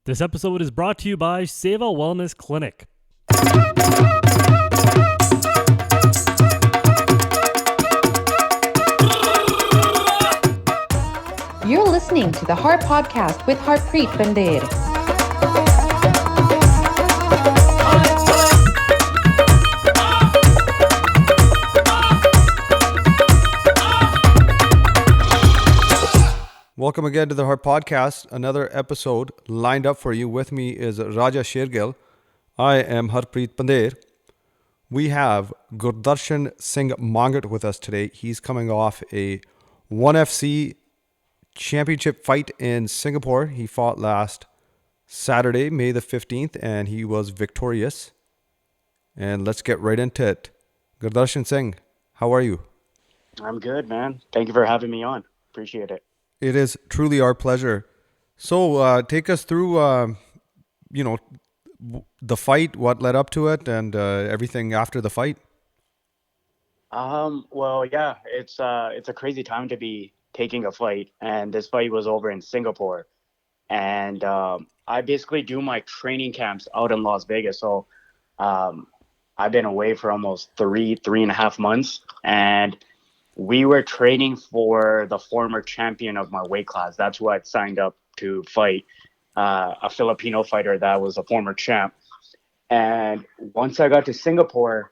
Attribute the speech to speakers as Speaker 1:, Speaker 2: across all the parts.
Speaker 1: This episode is brought to you by Seva Wellness Clinic.
Speaker 2: You're listening to the HarPodcast with Harpreet Pandher.
Speaker 3: Welcome again to the HarPodcast. Another episode lined up for you. With me is Raja Shergill. I am Harpreet Pandher. We have Gurdarshan Mangat with us today. He's coming off a 1FC championship fight in Singapore. He fought last Saturday, May the 15th, and he was victorious. And let's get right into it. Gurdarshan Singh, how are you?
Speaker 4: I'm good, man. Thank you for having me on. Appreciate it.
Speaker 3: It is truly our pleasure. So take us through, the fight, what led up to it, and everything after the fight.
Speaker 4: Well, yeah, it's a crazy time to be taking a fight, and this fight was over in Singapore, and I basically do my training camps out in Las Vegas. So I've been away for almost three and a half months, and we were training for the former champion of my weight class. That's who I'd signed up to fight, a Filipino fighter that was a former champ. And once I got to Singapore,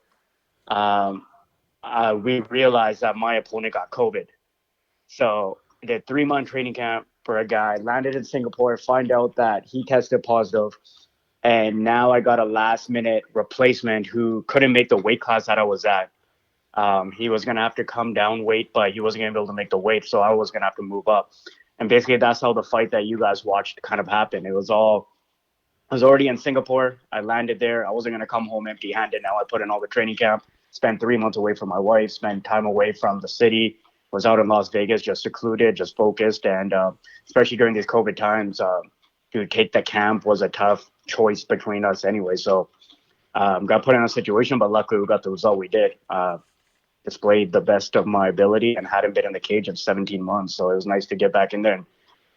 Speaker 4: we realized that my opponent got COVID. So I did 3-month training camp for a guy, landed in Singapore, find out that he tested positive. And now I got a last-minute replacement who couldn't make the weight class that I was at. He was going to have to come down weight, but he wasn't going to be able to make the weight, so I was going to have to move up. And basically, that's how the fight that you guys watched kind of happened. I was already in Singapore. I landed there. I wasn't going to come home empty-handed. Now I put in all the training camp, spent 3 months away from my wife, spent time away from the city, was out in Las Vegas, just secluded, just focused. And especially during these COVID times, to take the camp was a tough choice between us anyway. So got put in a situation, but luckily we got the result we did. Displayed the best of my ability and hadn't been in the cage in 17 months. So it was nice to get back in there and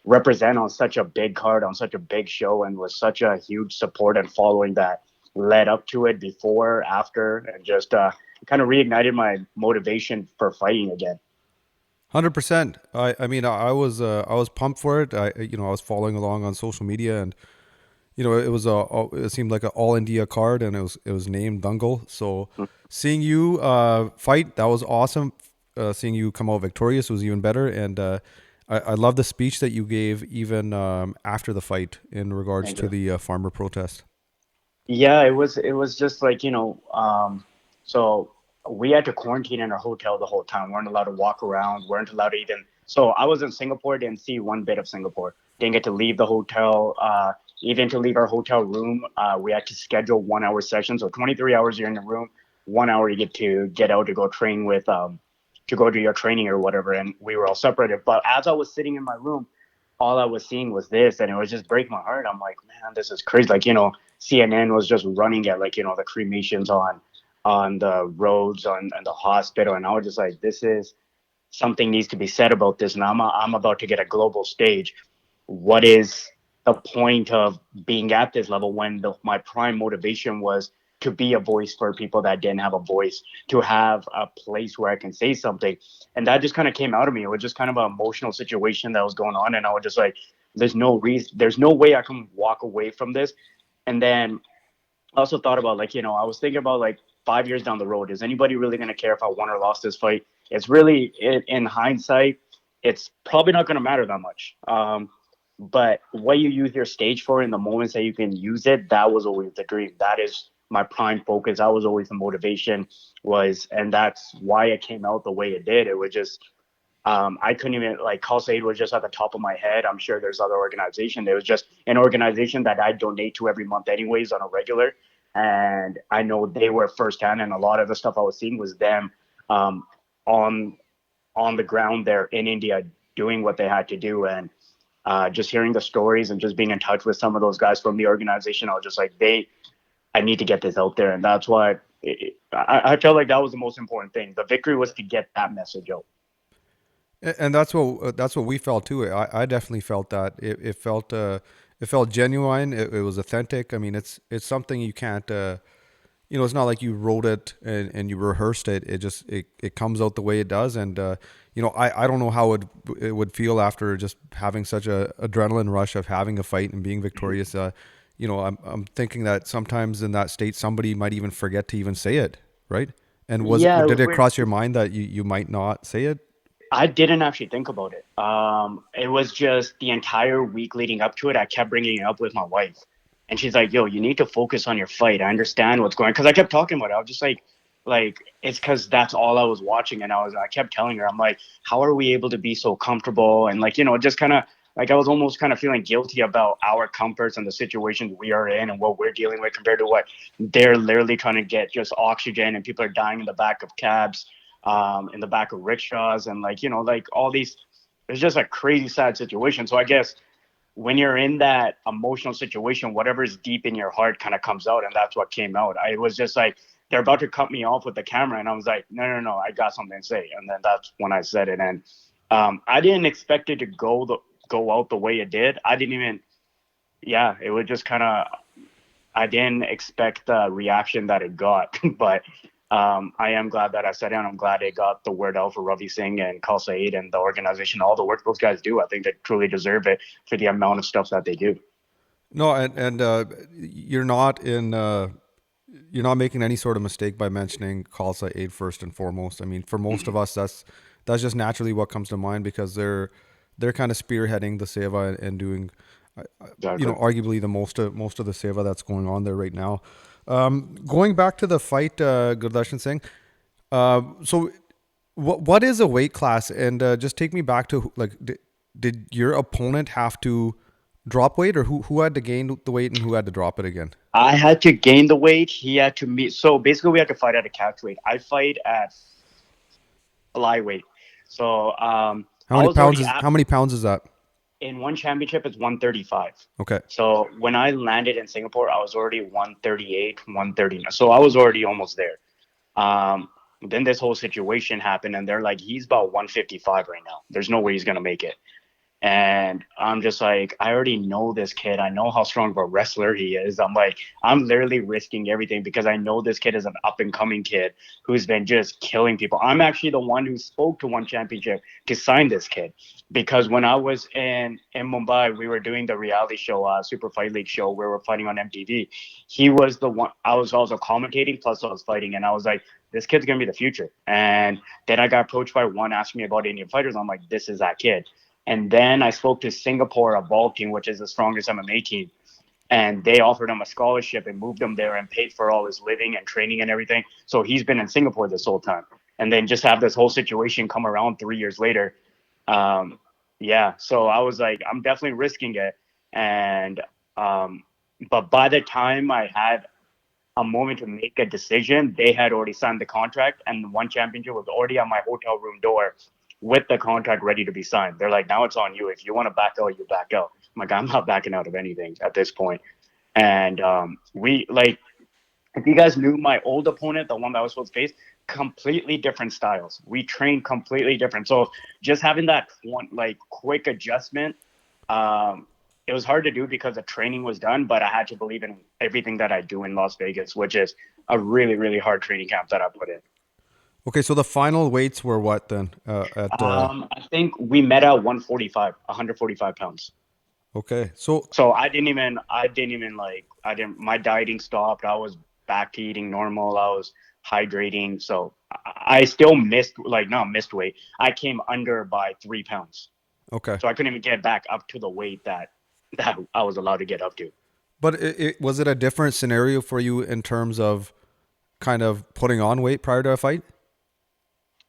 Speaker 4: represent on such a big card, on such a big show, and with such a huge support and following that led up to it, before, after, and just kind of reignited my motivation for fighting again.
Speaker 3: 100%. I was pumped for it. I was following along on social media, and it seemed like an all India card, and it was named Dangal. So seeing you fight, that was awesome. Seeing you come out victorious was even better. And I love the speech that you gave even after the fight in regards to the farmer protest.
Speaker 4: Yeah, it was just like, so we had to quarantine in our hotel the whole time. We weren't allowed to walk around, weren't allowed to even. So I was in Singapore, didn't see one bit of Singapore. Didn't get to leave the hotel. Even to leave our hotel room, we had to schedule 1-hour sessions. So 23 hours you're in the room, 1 hour you get out to go train with, to go do your training or whatever. And we were all separated. But as I was sitting in my room, all I was seeing was this, and it was just breaking my heart. I'm like, man, this is crazy. Like, CNN was just running at the cremations on the roads, on the hospital. And I was just like, this is something needs to be said about this. And I'm about to get a global stage. What is the point of being at this level when my prime motivation was to be a voice for people that didn't have a voice, to have a place where I can say something? And that just kind of came out of me. It was just kind of an emotional situation that was going on. And I was just like, there's no way I can walk away from this. And then I also thought about I was thinking about 5 years down the road, is anybody really going to care if I won or lost this fight? It's really, in hindsight, it's probably not going to matter that much. But what you use your stage for in the moments that you can use it, that was always the dream. That is my prime focus. That was always the motivation and that's why it came out the way it did. It was just, I couldn't even, Call Said was just at the top of my head. I'm sure there's other organizations. It was just an organization that I donate to every month anyways on a regular. And I know they were firsthand, and a lot of the stuff I was seeing was them on the ground there in India doing what they had to do. And just hearing the stories and just being in touch with some of those guys from the organization, I was just like, I need to get this out there. And that's why I felt like that was the most important thing. The victory was to get that message out.
Speaker 3: And that's what we felt too. I definitely felt that it felt It felt genuine. It was authentic. I mean, it's something you can't. It's not like you wrote it and you rehearsed it. It comes out the way it does. And I don't know how it would feel after just having such a adrenaline rush of having a fight and being victorious. I'm thinking that sometimes in that state somebody might even forget to even say it, right? And
Speaker 4: Yeah,
Speaker 3: did it cross your mind that you might not say it?
Speaker 4: I didn't actually think about it. It was just the entire week leading up to it. I kept bringing it up with my wife, and she's like, "Yo, you need to focus on your fight. I understand what's going." Because I kept talking about it. I was just like it's because that's all I was watching, and I kept telling her, I'm like, "How are we able to be so comfortable?" And like, just kind of like I was almost kind of feeling guilty about our comforts and the situations we are in and what we're dealing with compared to what they're literally trying to get just oxygen, and people are dying in the back of cabs, in the back of rickshaws, and like all these. It's just a crazy sad situation. So I guess when you're in that emotional situation, whatever's deep in your heart kind of comes out, and that's what came out. I was just like, they're about to cut me off with the camera, and I was like, no, I got something to say, and then that's when I said it. And I didn't expect it to go out the way it did. I didn't even, yeah, it would just kind of. I didn't expect the reaction that it got, but I am glad that I said it, and I'm glad it got the word out for Ravi Singh and Khalsa Aid and the organization, all the work those guys do. I think they truly deserve it for the amount of stuff that they do.
Speaker 3: No, and you're not making any sort of mistake by mentioning Khalsa Aid first and foremost. I mean, for most of us, that's just naturally what comes to mind because they're kind of spearheading the seva and doing,
Speaker 4: Exactly.
Speaker 3: arguably the most of the seva that's going on there right now. Going back to the fight, Gurdarshan Singh. So what is a weight class? And just take me back to like, did your opponent have to drop weight, or who had to gain the weight and who had to drop it again?
Speaker 4: I had to gain the weight. He had to meet. So basically, we had to fight at a catch weight. I fight at flyweight. So I was already at
Speaker 3: How many pounds is that?
Speaker 4: in one championship. It's 135.
Speaker 3: Okay.
Speaker 4: So when I landed in Singapore, I was already 138, 139. So I was already almost there. Then this whole situation happened, and they're like, he's about 155 right now. There's no way he's gonna make it. And I'm just like, I already know this kid. I know how strong of a wrestler he is. I'm like, I'm literally risking everything because I know this kid is an up and coming kid who's been just killing people. I'm actually the one who spoke to one championship to sign this kid because when I was in Mumbai, we were doing the reality show, Super Fight League show where we're fighting on MTV. He was the one. I was also commentating plus I was fighting, and I was like, this kid's gonna be the future. And then I got approached by one asking me about Indian fighters. I'm like, this is that kid. And then I spoke to Singapore, a ball team, which is the strongest MMA team. And they offered him a scholarship and moved him there and paid for all his living and training and everything. So he's been in Singapore this whole time. And then just have this whole situation come around 3 years later. Yeah. So I was like, I'm definitely risking it. And, but by the time I had a moment to make a decision, they had already signed the contract, and one championship was already on my hotel room door with the contract ready to be signed. They're like, now it's on you. If you want to back out, you back out. I'm like, I'm not backing out of anything at this point. And we like, if you guys knew my old opponent, the one that I was supposed to face, completely different styles. We trained completely different. So just having that one like quick adjustment, it was hard to do because the training was done, but I had to believe in everything that I do in Las Vegas, which is a really, really hard training camp that I put in.
Speaker 3: Okay, so the final weights were what then?
Speaker 4: I think we met at 145 pounds.
Speaker 3: Okay, so
Speaker 4: So my dieting stopped. I was back to eating normal. I was hydrating. So I still not missed weight. I came under by 3 pounds.
Speaker 3: okay,
Speaker 4: So I couldn't even get back up to the weight that I was allowed to get up to.
Speaker 3: but was it a different scenario for you in terms of kind of putting on weight prior to a fight?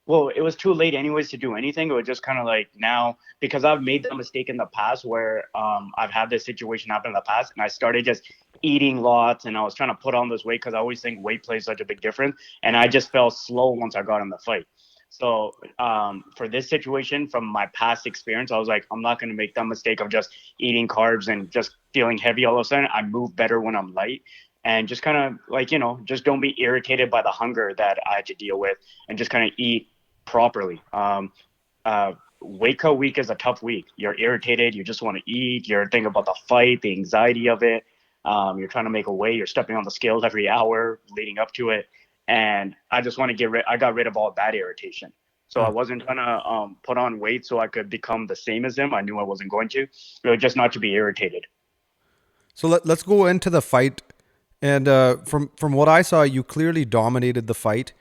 Speaker 4: Well, it was too late anyways to do anything. It was just kind of like now, because I've made the mistake in the past where I've had this situation happen in the past, and I started just eating lots, and I was trying to put on this weight because I always think weight plays such a big difference, and I just felt slow once I got in the fight. So for this situation, from my past experience, I was like, I'm not going to make that mistake of just eating carbs and just feeling heavy all of a sudden. I move better when I'm light. And just kind of like, just don't be irritated by the hunger that I had to deal with, and just kind of eat properly. weight cut week is a tough week. You're irritated. You just want to eat. You're thinking about the fight, the anxiety of it. You're trying to make a weight. You're stepping on the scales every hour leading up to it. And I just want to I got rid of all that irritation. So I wasn't going to put on weight so I could become the same as him. I knew I wasn't going to. It was just not to be irritated.
Speaker 3: So let's go into the fight. And from what I saw, you clearly dominated the fight.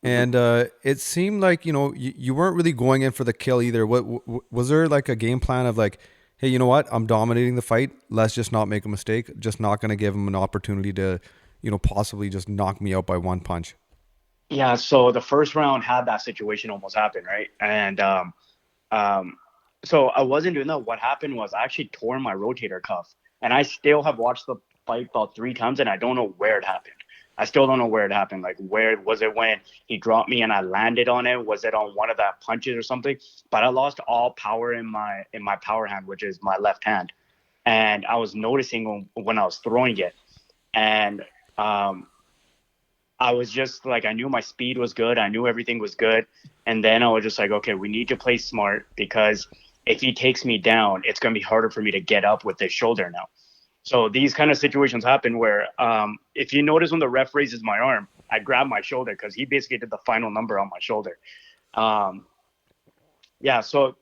Speaker 3: And it seemed like, you weren't really going in for the kill either. What was there like a game plan of like, hey, you know what? I'm dominating the fight. Let's just not make a mistake. Just not going to give him an opportunity to, possibly just knock me out by one punch.
Speaker 4: Yeah, so the first round had that situation almost happen, right? And so I wasn't doing that. What happened was I actually tore my rotator cuff. And I still have watched the fight about 3 times, and I don't know where it happened. I still don't know where it happened. Like, where was it when he dropped me and I landed on it? Was it on one of the punches or something? But I lost all power in my power hand, which is my left hand. And I was noticing when I was throwing it. And I was just like, I knew my speed was good. I knew everything was good. And then I was just like, okay, we need to play smart, because if he takes me down, it's going to be harder for me to get up with this shoulder now. So these kind of situations happen where if you notice when the ref raises my arm, I grab my shoulder because he basically did the final number on my shoulder. Yeah, so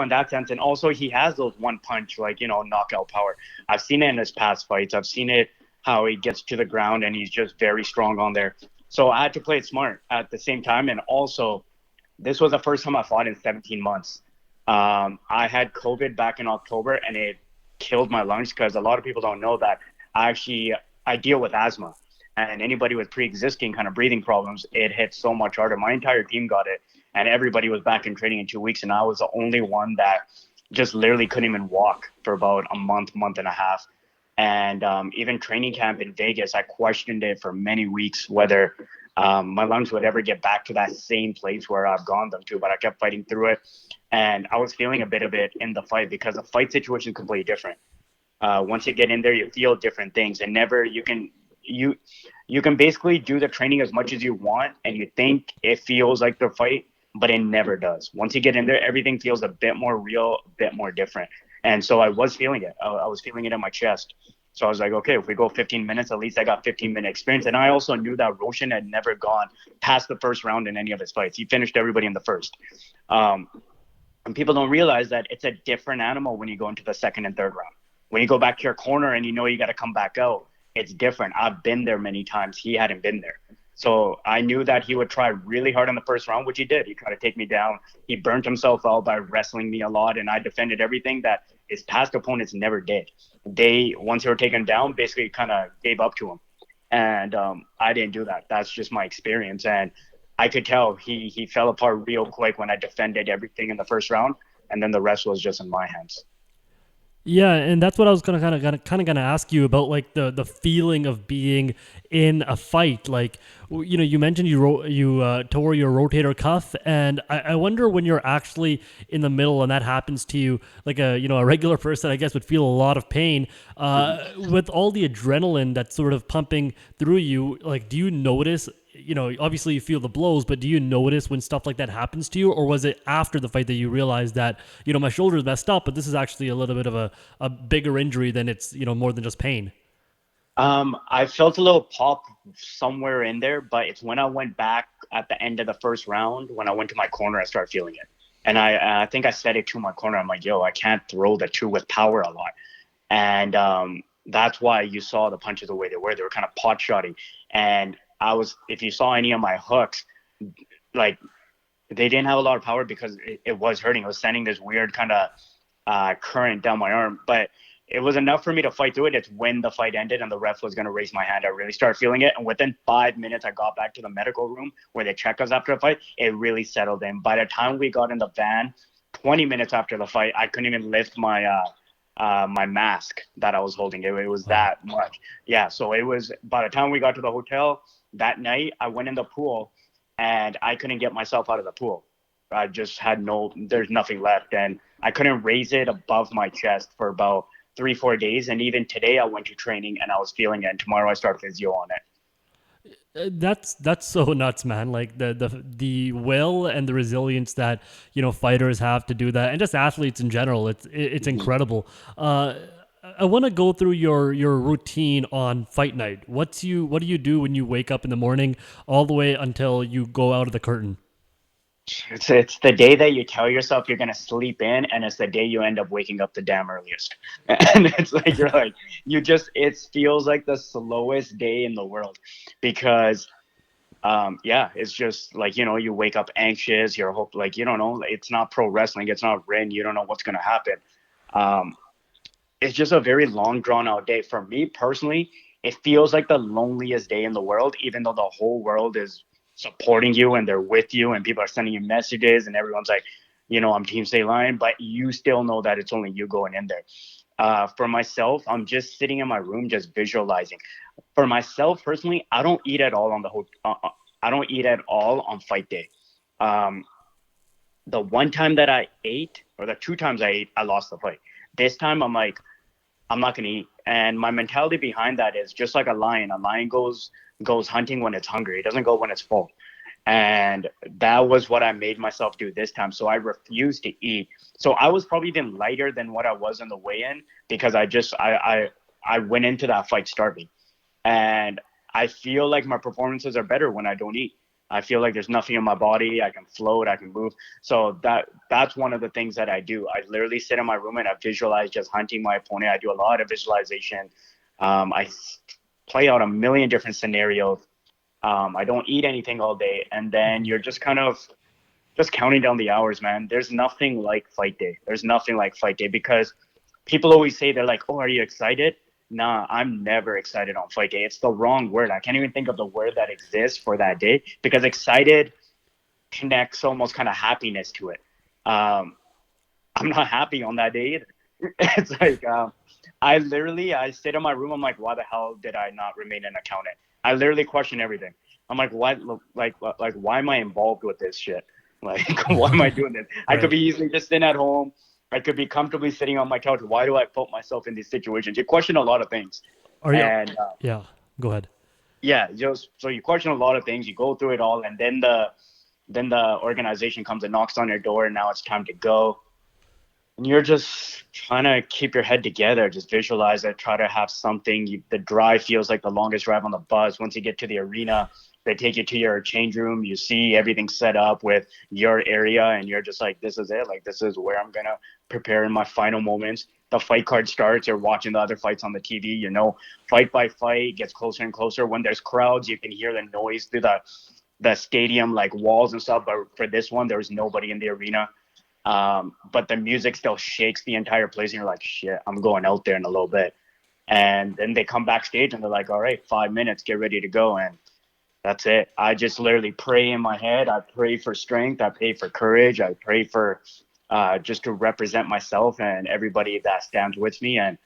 Speaker 4: in that sense, and also he has those one punch, like, knockout power. I've seen it in his past fights. I've seen it how he gets to the ground and he's just very strong on there. So I had to play it smart at the same time. And also, this was the first time I fought in 17 months. I had COVID back in October, and it killed my lungs, because a lot of people don't know that I deal with asthma, and anybody with pre-existing kind of breathing problems, it hits so much harder. My entire team got it, and everybody was back in training in 2 weeks, and I was the only one that just literally couldn't even walk for about a month and a half. And even training camp in Vegas, I questioned it for many weeks whether my lungs would ever get back to that same place where I've gone them to, but I kept fighting through it. And I was feeling a bit of it in the fight, because the fight situation is completely different. Once you get in there, you feel different things, and you can basically do the training as much as you want, and you think it feels like the fight, but it never does. Once you get in there, everything feels a bit more real, a bit more different. And so I was feeling it. I was feeling it in my chest. So I was like, okay, if we go 15 minutes, at least I got 15-minute experience. And I also knew that Roshan had never gone past the first round in any of his fights. He finished everybody in the first. And people don't realize that it's a different animal when you go into the second and third round. When you go back to your corner and you got to come back out, it's different. I've been there many times. He hadn't been there. So I knew that he would try really hard in the first round, which he did. He tried to take me down. He burnt himself out by wrestling me a lot, and I defended everything that his past opponents never did. Once they were taken down, basically kind of gave up to him. And I didn't do that. That's just my experience. And I could tell he fell apart real quick when I defended everything in the first round, and then the rest was just in my hands.
Speaker 1: Yeah, and that's what I was gonna ask you about, like the feeling of being in a fight. Like, you mentioned you tore your rotator cuff, and I wonder when you're actually in the middle and that happens to you, like a regular person, I guess, would feel a lot of pain. With all the adrenaline that's sort of pumping through you, like, do you notice? Obviously you feel the blows, but do you notice when stuff like that happens to you, or was it after the fight that you realized that, my shoulder's messed up, but this is actually a little bit of a bigger injury than it's, more than just pain?
Speaker 4: I felt a little pop somewhere in there, but it's when I went back at the end of the first round, when I went to my corner, I started feeling it. And I think I said it to my corner. I'm like, yo, I can't throw the two with power a lot. And that's why you saw the punches the way they were. They were kind of pot shotty. And if you saw any of my hooks, like, they didn't have a lot of power because it was hurting. It was sending this weird kind of current down my arm, but it was enough for me to fight through it. It's when the fight ended and the ref was going to raise my hand, I really started feeling it. And within 5 minutes, I got back to the medical room where they check us after the fight. It really settled in. By the time we got in the van, 20 minutes after the fight, I couldn't even lift my my mask that I was holding. It was that much. Yeah. So it was, by the time we got to the hotel that night, I went in the pool and I couldn't get myself out of the pool. I just had there's nothing left. And I couldn't raise it above my chest for about 3-4 days. And even today I went to training and I was feeling it. And tomorrow I start physio on it.
Speaker 1: That's so nuts, man. Like the will and the resilience that fighters have to do that, and just athletes in general. It's incredible. I want to go through your routine on fight night. What do you do when you wake up in the morning, all the way until you go out of the curtain?
Speaker 4: It's the day that you tell yourself you're gonna sleep in, and it's the day you end up waking up the damn earliest. And it's like you're like it feels like the slowest day in the world, because yeah, it's just like you wake up anxious. You're hope like you don't know. It's not pro wrestling. It's not ring. You don't know what's gonna happen. Um, it's just a very long, drawn out day. For me personally, it feels like the loneliest day in the world, even though the whole world is supporting you and they're with you and people are sending you messages and everyone's like, I'm Team Stay Lion, but you still know that it's only you going in there. For myself, I'm just sitting in my room, just visualizing. For myself personally, I don't eat at all on I don't eat at all on fight day. Um, the one time that I ate, or the two times I ate, I lost the fight. This time I'm like, I'm not gonna eat. And my mentality behind that is just like a lion. A lion goes hunting when it's hungry. It doesn't go when it's full. And that was what I made myself do this time. So I refused to eat. So I was probably even lighter than what I was in the weigh-in, because I went into that fight starving. And I feel like my performances are better when I don't eat. I feel like there's nothing in my body. I can float, I can move. So that's one of the things that I do. I literally sit in my room and I visualize just hunting my opponent. I do a lot of visualization. I play out a million different scenarios. I don't eat anything all day. And then you're just kind of just counting down the hours, man. There's nothing like fight day. There's nothing like fight day, because people always say, they're like, oh, are you excited? Nah, I'm never excited on fight day. It's the wrong word. I can't even think of the word that exists for that day, because excited connects almost kind of happiness to it. I'm not happy on that day either. It's like, I sit in my room. I'm like, why the hell did I not remain an accountant? I literally question everything. I'm like, what? Like, why am I involved with this shit? Like, why am I doing this? I could
Speaker 1: Right.
Speaker 4: be easily just sitting at home. I could be comfortably sitting on my couch. Why do I put myself in these situations? You question a lot of things,
Speaker 1: Are you?
Speaker 4: and
Speaker 1: Yeah. Go ahead.
Speaker 4: yeah, just so you question a lot of things. You go through it all, and then the organization comes and knocks on your door, and now it's time to go. And you're just trying to keep your head together, just visualize it, try to have something. The drive feels like the longest drive on the bus. Once you get to the arena, they take you to your change room. You see everything set up with your area, and you're just like, this is it. Like, this is where I'm going to prepare in my final moments. The fight card starts. You're watching the other fights on the TV. Fight by fight gets closer and closer. When there's crowds, you can hear the noise through the stadium, like walls and stuff. But for this one, there was nobody in the arena. But the music still shakes the entire place, and you're like, shit, I'm going out there in a little bit. And then they come backstage and they're like, all right, 5 minutes, get ready to go. And that's it. I just literally pray in my head. I pray for strength. I pray for courage. I pray for just to represent myself and everybody that stands with me. And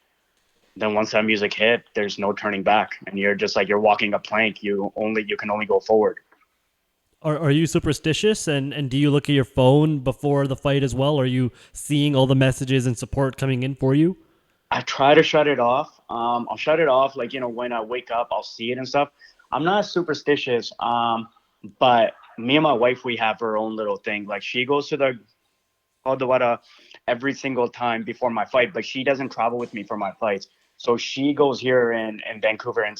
Speaker 4: then once that music hit, there's no turning back. And you're just like, you're walking a plank. You can only go forward.
Speaker 1: Are you superstitious, and do you look at your phone before the fight as well? Are you seeing all the messages and support coming in for you?
Speaker 4: I try to shut it off. I'll shut it off, like, when I wake up, I'll see it and stuff. I'm not superstitious, but me and my wife, we have her own little thing. Like, she goes to the Gurdwara every single time before my fight, but she doesn't travel with me for my fights. So she goes here in Vancouver and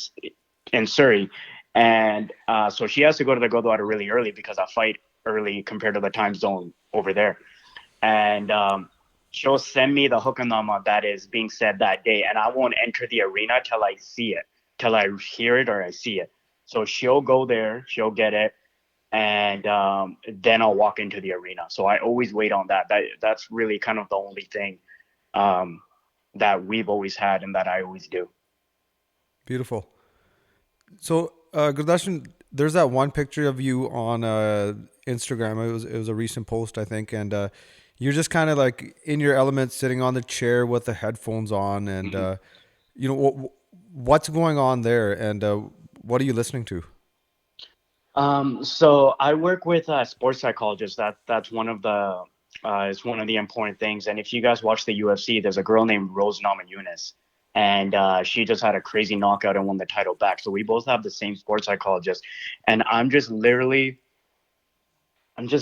Speaker 4: in Surrey. And so she has to go to the Gurdwara really early, because I fight early compared to the time zone over there. And she'll send me the hukamnama that is being said that day, and I won't enter the arena till I see it, till I hear it or I see it. So she'll go there, she'll get it, and then I'll walk into the arena. So I always wait on that. That's really kind of the only thing that we've always had and that I always do.
Speaker 3: Beautiful. So, Gurdarshan, there's that one picture of you on Instagram. It was a recent post, I think, and you're just kind of like in your element, sitting on the chair with the headphones on, and what's going on there, and what are you listening to?
Speaker 4: So I work with a sports psychologist. That's one of the important things. And if you guys watch the UFC, there's a girl named Rose Namajunas. and she just had a crazy knockout and won the title back. So we both have the same sports psychologist, and I'm just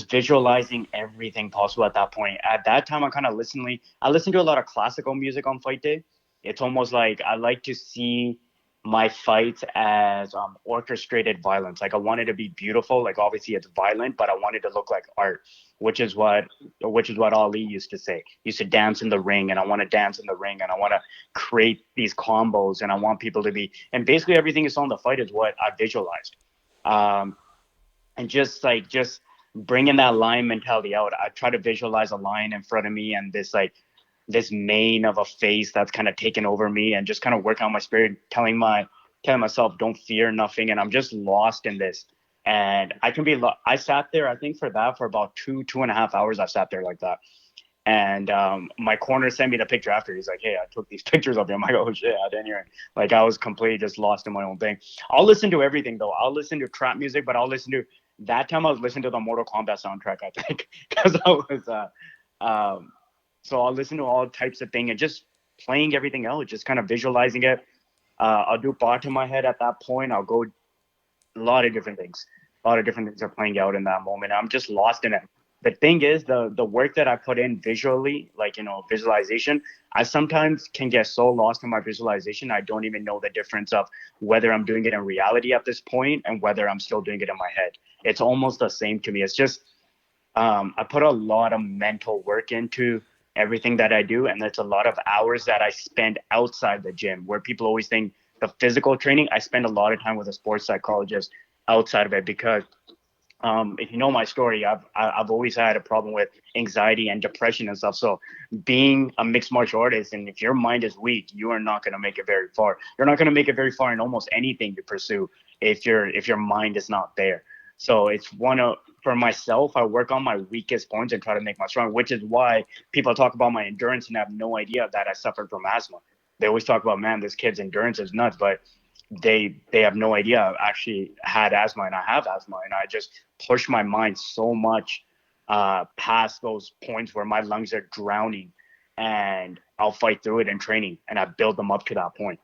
Speaker 4: visualizing everything possible at that point. At that time, I listened to a lot of classical music on fight day. It's almost like I like to see my fights as orchestrated violence. Like I wanted to be beautiful. Like obviously it's violent, but I wanted to look like art, which is what Ali used to say. He used to dance in the ring, and I want to dance in the ring, and I want to create these combos, and I want people to be. And basically everything is on the fight is what I visualized. Um, and just bringing that lion mentality out. I try to visualize a lion in front of me and this mane of a face that's kind of taken over me, and just kind of working on my spirit, telling myself don't fear nothing, and I'm just lost in this. And I sat there, I think, for about 2.5 hours. I sat there like that. And my corner sent me the picture after. He's like, "Hey, I took these pictures of you." I'm like, "Oh shit, I didn't hear." Like I was completely just lost in my own thing. I'll listen to everything though. I'll listen to trap music, but I'll listen to that time. I was listening to the Mortal Kombat soundtrack, I think, because I was. So I'll listen to all types of things and just playing everything out, just kind of visualizing it. I'll do part in my head at that point. I'll go a lot of different things. A lot of different things are playing out in that moment. I'm just lost in it. The thing is, the work that I put in visually, like visualization, I sometimes can get so lost in my visualization, I don't even know the difference of whether I'm doing it in reality at this point and whether I'm still doing it in my head. It's almost the same to me. It's just I put a lot of mental work into everything that I do, and it's a lot of hours that I spend outside the gym. Where people always think the physical training, I spend a lot of time with a sports psychologist outside of it, because if you know my story, I've always had a problem with anxiety and depression and stuff. So being a mixed martial artist, and if your mind is weak, you are not going to make it very far. You're not going to make it very far in almost anything you pursue if your mind is not there. So it's for myself, I work on my weakest points and try to make my strong, which is why people talk about my endurance and have no idea that I suffered from asthma. They always talk about, man, this kid's endurance is nuts, but they have no idea I actually had asthma, and I have asthma, and I just push my mind so much past those points where my lungs are drowning, and I'll fight through it in training, and I build them up to that point.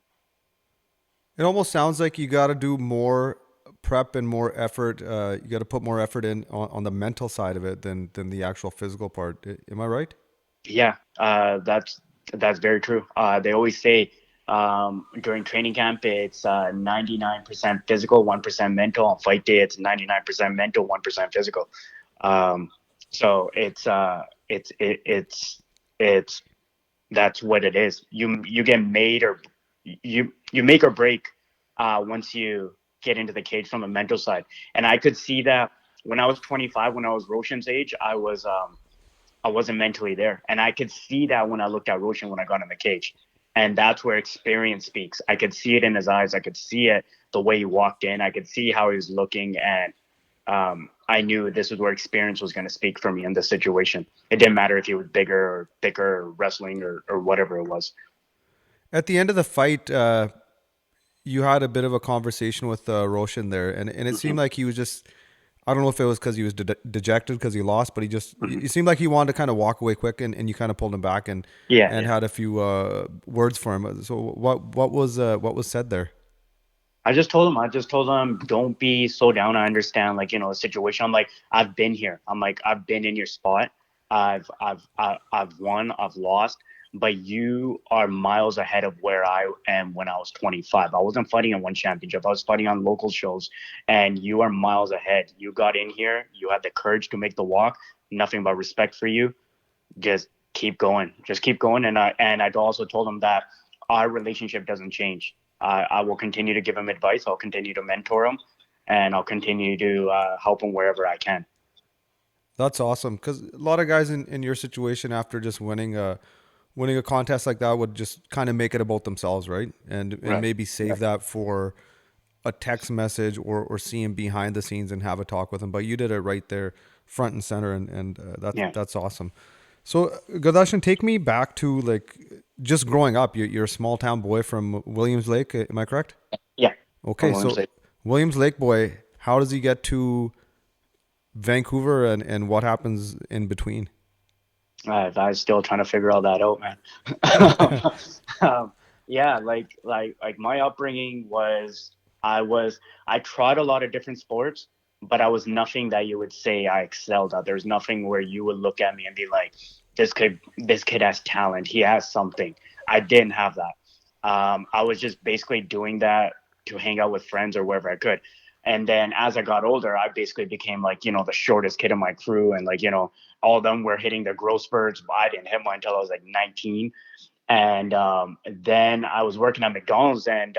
Speaker 3: It almost sounds like you got to do more prep and more effort. You got to put more effort in on the mental side of it than the actual physical part. Am I right?
Speaker 4: Yeah, that's very true. They always say during training camp, it's 99% physical, 1% mental. On fight day, it's 99% mental, 1% physical. Um, so it's that's what it is. You get made, or you make or break once you get into the cage from the mental side. And I could see that when I was 25, when I was Roshan's age, I wasn't mentally there. And I could see that when I looked at Roshan when I got in the cage. And that's where experience speaks. I could see it in his eyes. I could see it the way he walked in. I could see how he was looking. And I knew this is where experience was going to speak for me in this situation. It didn't matter if he was bigger or thicker or wrestling or whatever it was.
Speaker 3: At the end of the fight, you had a bit of a conversation with Roshan there, and it seemed like he was just, I don't know if it was because he was dejected because he lost, but it seemed like he wanted to kind of walk away quick, and you kind of pulled him back and had a few words for him. So what was said there?
Speaker 4: I just told him, don't be so down. I understand, like, the situation. I'm like, I've been here. I'm like, I've been in your spot. I've won, I've lost, but you are miles ahead of where I am when I was 25. I wasn't fighting in one championship. I was fighting on local shows, and you are miles ahead. You got in here. You had the courage to make the walk. Nothing but respect for you. Just keep going. Just keep going. And I also told him that our relationship doesn't change. I will continue to give him advice. I'll continue to mentor him, and I'll continue to help him wherever I can.
Speaker 3: That's awesome, because a lot of guys in your situation, after just winning a contest like that, would just kind of make it about themselves, right? And
Speaker 4: Right.
Speaker 3: maybe save that for a text message or see him behind the scenes and have a talk with him. But you did it right there, front and center, and that's awesome. So Gurdarshan, take me back to like just growing up. You're a small town boy from Williams Lake, am I correct?
Speaker 4: Yeah.
Speaker 3: Okay, so Williams Lake boy, how does he get to Vancouver, and what happens in between?
Speaker 4: I'm still trying to figure all that out, man. Yeah, like my upbringing was I tried a lot of different sports, but I was nothing that you would say I excelled at. There's nothing where you would look at me and be like, this kid has talent. He has something. I didn't have that. I was just basically doing that to hang out with friends or wherever I could. And then as I got older, I basically became like, the shortest kid in my crew. And like, all of them were hitting their growth spurts. But I didn't hit mine until I was like 19. And then I was working at McDonald's, and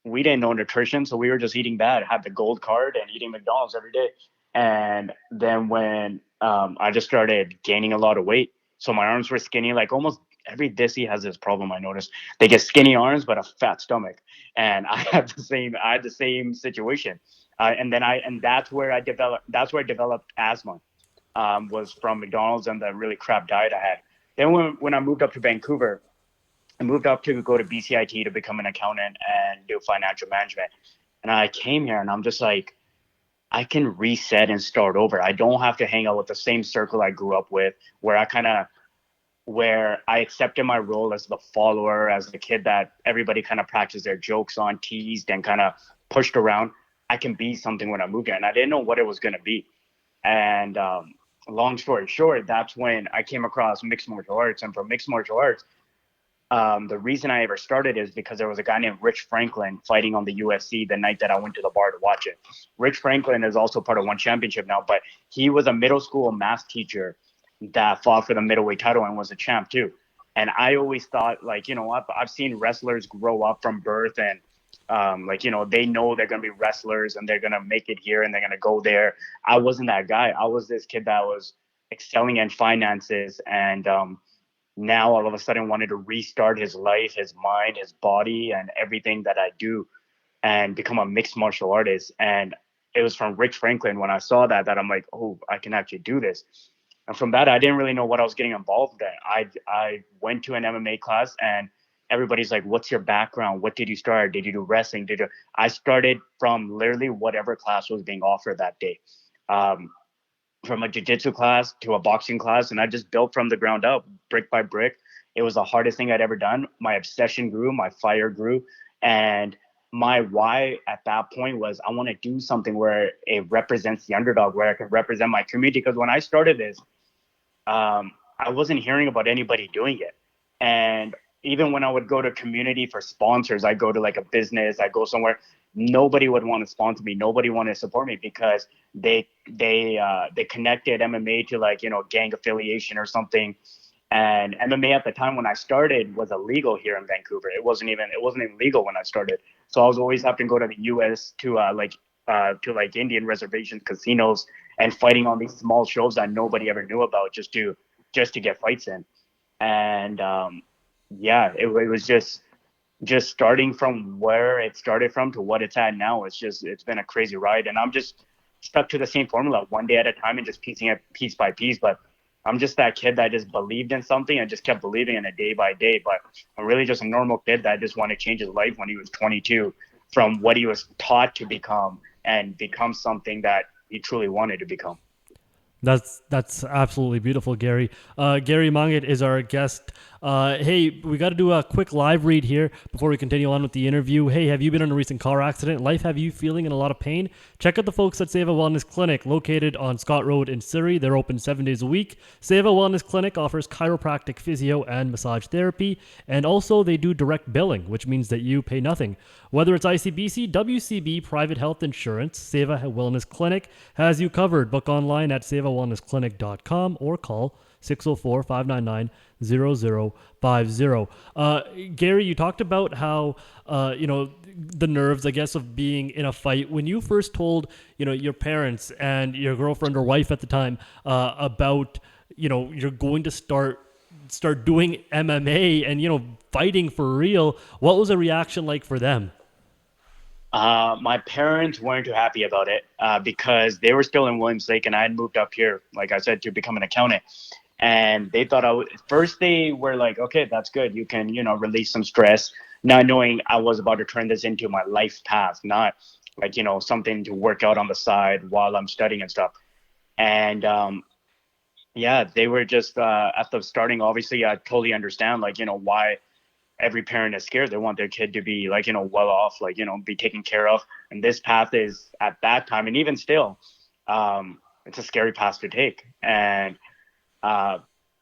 Speaker 4: we didn't know nutrition, so we were just eating bad. Had the gold card and eating McDonald's every day. And then when I just started gaining a lot of weight, so my arms were skinny. Like almost every dissy has this problem. I noticed they get skinny arms but a fat stomach, and I had the same. I had the same situation. And that's where I developed. That's where I developed asthma. Was from McDonald's and the really crap diet I had. Then when I moved up to Vancouver, I moved up to go to BCIT to become an accountant and do financial management. And I came here and I'm just like, I can reset and start over. I don't have to hang out with the same circle I grew up with, where I accepted my role as the follower, as the kid that everybody kind of practiced their jokes on, teased, and kind of pushed around. I can be something when I moved here, and I didn't know what it was going to be. And long story short, that's when I came across mixed martial arts. And from mixed martial arts, the reason I ever started is because there was a guy named Rich Franklin fighting on the UFC the night that I went to the bar to watch it. Rich Franklin is also part of One Championship now, but he was a middle school math teacher that fought for the middleweight title and was a champ too. And I always thought, like, I've seen wrestlers grow up from birth, and like, they know they're going to be wrestlers and they're going to make it here and they're going to go there. I wasn't that guy. I was this kid that was excelling in finances, and now all of a sudden wanted to restart his life, his mind, his body, and everything that I do, and become a mixed martial artist. And it was from Rich Franklin when I saw that I'm like, oh, I can actually do this. And from that, I didn't really know what I was getting involved in. I went to an MMA class, and everybody's like, what's your background? What did you start? Did you do wrestling? I started from literally whatever class was being offered that day. Um, from a jiu-jitsu class to a boxing class, and I just built from the ground up, brick by brick. It was the hardest thing I'd ever done. My obsession grew, my fire grew, and my why at that point was I want to do something where it represents the underdog, where I can represent my community. Because when I started this, I wasn't hearing about anybody doing it. And even when I would go to community for sponsors, I go to like a business, I go somewhere, nobody would want to sponsor me. Nobody wanted to support me because they connected MMA to like, gang affiliation or something. And MMA at the time when I started was illegal here in Vancouver. It wasn't even legal when I started. So I was always having to go to the US to like Indian reservations, casinos, and fighting on these small shows that nobody ever knew about just to get fights in. And yeah, it was just starting from where it started from to what it's at now. It's been a crazy ride, and I'm just stuck to the same formula one day at a time and just piecing it piece by piece. But I'm just that kid that just believed in something and just kept believing in it day by day. But I'm really just a normal kid that just wanted to change his life when he was 22 from what he was taught to become and become something that he truly wanted to become.
Speaker 1: That's absolutely beautiful, Gary. Gary Mangat is our guest. Hey, we got to do a quick live read here before we continue on with the interview. Hey, have you been in a recent car accident? Life have you feeling in a lot of pain? Check out the folks at Seva Wellness Clinic, located on Scott Road in Surrey. They're open 7 days a week. Seva Wellness Clinic offers chiropractic, physio, and massage therapy, and also they do direct billing, which means that you pay nothing. Whether it's ICBC, WCB, private health insurance, Seva Wellness Clinic has you covered. Book online at sevawellnessclinic.com or call 604-599-0050. Gary, you talked about how, the nerves, I guess, of being in a fight. When you first told, your parents and your girlfriend or wife at the time about, you're going to start doing MMA and, fighting for real, what was the reaction like for them?
Speaker 4: My parents weren't too happy about it because they were still in Williams Lake and I had moved up here, like I said, to become an accountant. And they thought first they were like, okay, that's good. You can, release some stress, not knowing I was about to turn this into my life path, not like, something to work out on the side while I'm studying and stuff. And yeah, they were just at the starting, obviously, I totally understand, like, why every parent is scared. They want their kid to be like, well off, like, be taken care of. And this path is at that time, and even still, it's a scary path to take. And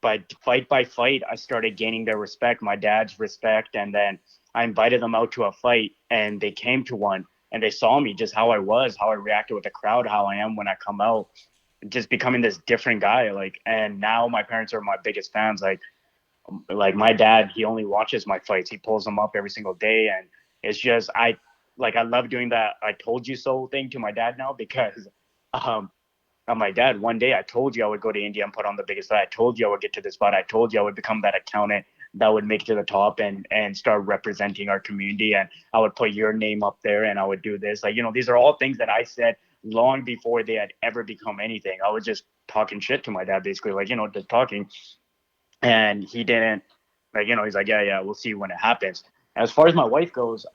Speaker 4: but fight by fight, I started gaining their respect, my dad's respect, and then I invited them out to a fight, and they came to one, and they saw me just how I was, how I reacted with the crowd, how I am when I come out, just becoming this different guy. Like, and now my parents are my biggest fans. Like my dad, he only watches my fights. He pulls them up every single day, and it's just I love doing that "I told you so" thing to my dad now because um I'm like, Dad, one day I told you I would go to India and put on the biggest fight. I told you I would get to this spot. I told you I would become that accountant that would make it to the top and start representing our community. And I would put your name up there and I would do this. Like, these are all things that I said long before they had ever become anything. I was just talking shit to my dad, basically, like, just talking. And he didn't, like, he's like, yeah, we'll see when it happens. As far as my wife goes,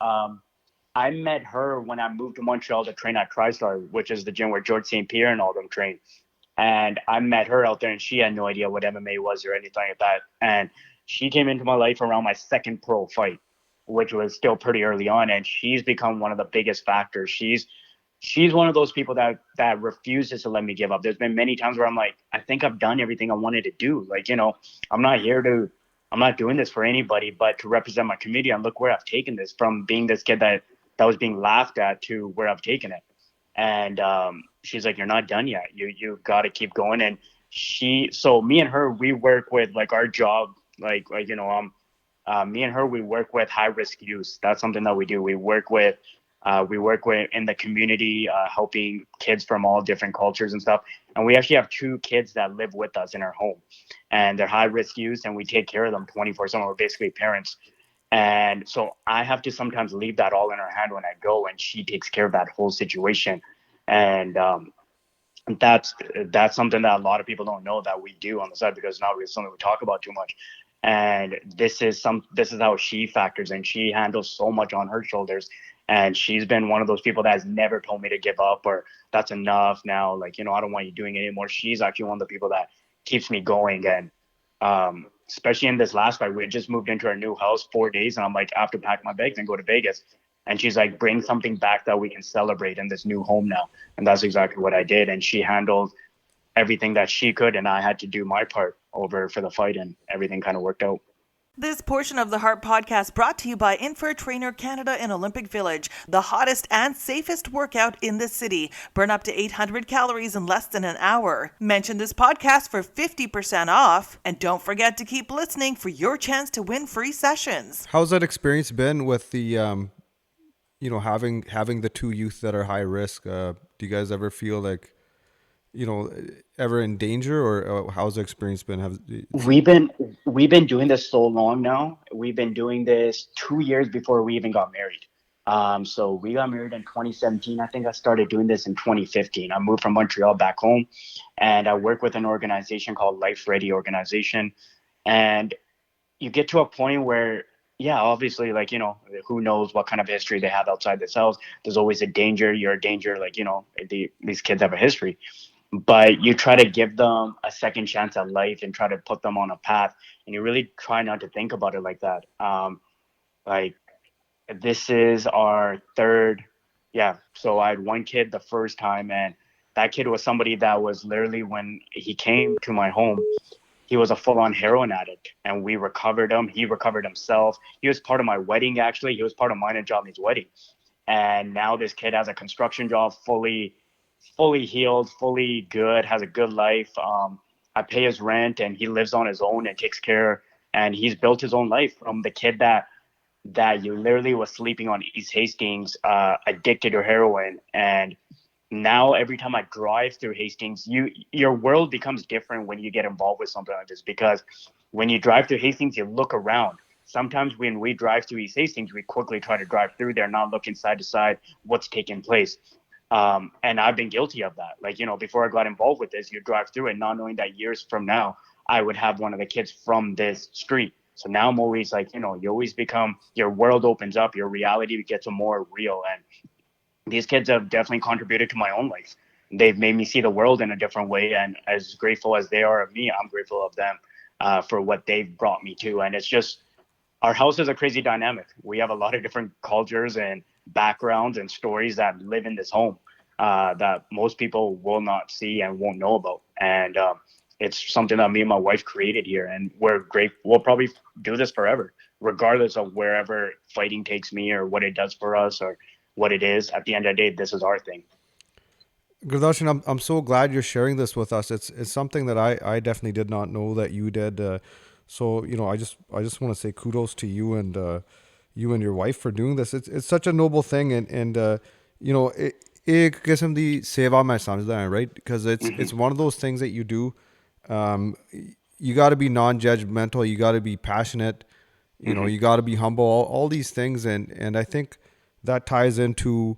Speaker 4: I met her when I moved to Montreal to train at TriStar, which is the gym where George St. Pierre and all them train. And I met her out there, and she had no idea what MMA was or anything like that. And she came into my life around my second pro fight, which was still pretty early on. And she's become one of the biggest factors. She's one of those people that refuses to let me give up. There's been many times where I'm like, I think I've done everything I wanted to do. Like, I'm not doing this for anybody, but to represent my community. And look where I've taken this from being this kid that was being laughed at to where I've taken it. And she's like, you're not done yet. You got to keep going. And so me and her, we work with like our job, me and her, we work with high risk youth. That's something that we do. We work with in the community, helping kids from all different cultures and stuff. And we actually have 2 kids that live with us in our home, and they're high risk youth, and we take care of them 24/7. We're basically parents. And so I have to sometimes leave that all in her hand when I go, and she takes care of that whole situation. And that's something that a lot of people don't know that we do on the side, because not really something we talk about too much. And this is how she factors in. She handles so much on her shoulders, and she's been one of those people that has never told me to give up or that's enough now. Like, I don't want you doing it anymore. She's actually one of the people that keeps me going. And especially in this last fight, we had just moved into our new house 4 days, and I'm like, I have to pack my bags and go to Vegas. And she's like, bring something back that we can celebrate in this new home now. And that's exactly what I did. And she handled everything that she could, and I had to do my part over for the fight, and everything kind of worked out.
Speaker 5: This portion of the Heart Podcast brought to you by Infer Trainer Canada in Olympic Village, the hottest and safest workout in the city. Burn up to 800 calories in less than an hour. Mention this podcast for 50% off, and don't forget to keep listening for your chance to win free sessions.
Speaker 3: How's that experience been with the, having the 2 youth that are high risk? Do you guys ever feel like, ever in danger, or how's the experience been?
Speaker 4: We've been doing this so long now. We've been doing this 2 years before we even got married. So we got married in 2017. I think I started doing this in 2015. I moved from Montreal back home, and I work with an organization called Life Ready Organization. And you get to a point where, yeah, obviously, like, who knows what kind of history they have outside this house. There's always a danger. You're a danger. Like, these kids have a history. But you try to give them a second chance at life and try to put them on a path. And you really try not to think about it like that. Like, this is our third. Yeah. So I had one kid the first time, and that kid was somebody that was literally, when he came to my home, he was a full-on heroin addict, and we recovered him. He recovered himself. He was part of my wedding, actually. He was part of mine and Johnny's wedding. And now this kid has a construction job, fully healed, fully good, has a good life. I pay his rent, and he lives on his own and takes care. And he's built his own life from the kid that you literally was sleeping on East Hastings, addicted to heroin. And now every time I drive through Hastings, your world becomes different when you get involved with something like this, because when you drive through Hastings, you look around. Sometimes when we drive through East Hastings, we quickly try to drive through there, not looking side to side what's taking place. And I've been guilty of that. Like, before I got involved with this, you drive through it not knowing that years from now, I would have one of the kids from this street. So now I'm always like, you always become, your world opens up, your reality gets more real. And these kids have definitely contributed to my own life. They've made me see the world in a different way. And as grateful as they are of me, I'm grateful of them for what they've brought me to. And it's just, our house is a crazy dynamic. We have a lot of different cultures and backgrounds and stories that live in this home that most people will not see and won't know about. And it's something that me and my wife created here, and we're great. We'll probably do this forever, regardless of wherever fighting takes me or what it does for us or what it is. At the end of the day, this is our thing.
Speaker 3: Gurdarshan, I'm so glad you're sharing this with us. It's something that I definitely did not know that you did. So I just want to say kudos to you and your wife for doing this. It's such a noble thing, and एक किस्म दी सेवा मैं समझदा है, right? Because it's one of those things that you do. Um, you got to be non-judgmental. You got to be passionate. You got to be humble. All these things, and I think that ties into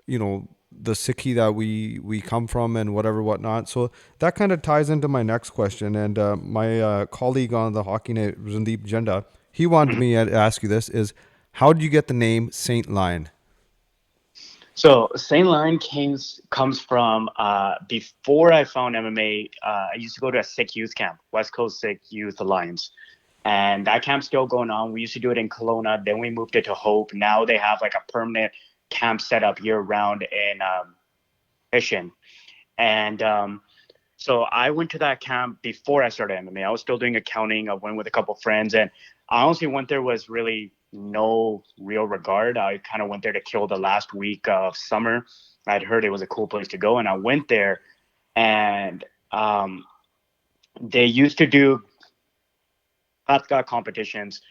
Speaker 3: the Sikhi that we come from and whatnot. So that kind of ties into my next question. And my colleague on the Hockey Night, Randeep Janda, he wanted me to ask you this: is how did you get the name Saint Lion?
Speaker 4: So Saint Line comes from before I found MMA. I used to go to a Sikh youth camp, West Coast Sikh Youth Alliance, and that camp's still going on. We used to do it in Kelowna, then we moved it to Hope. Now they have like a permanent camp set up year round in Mission, and so I went to that camp before I started MMA. I was still doing accounting. I went with a couple friends, and I honestly went there was really no real regard. I kind of went there to kill the last week of summer. I'd heard it was a cool place to go, and I went there, and they used to do Katka competitions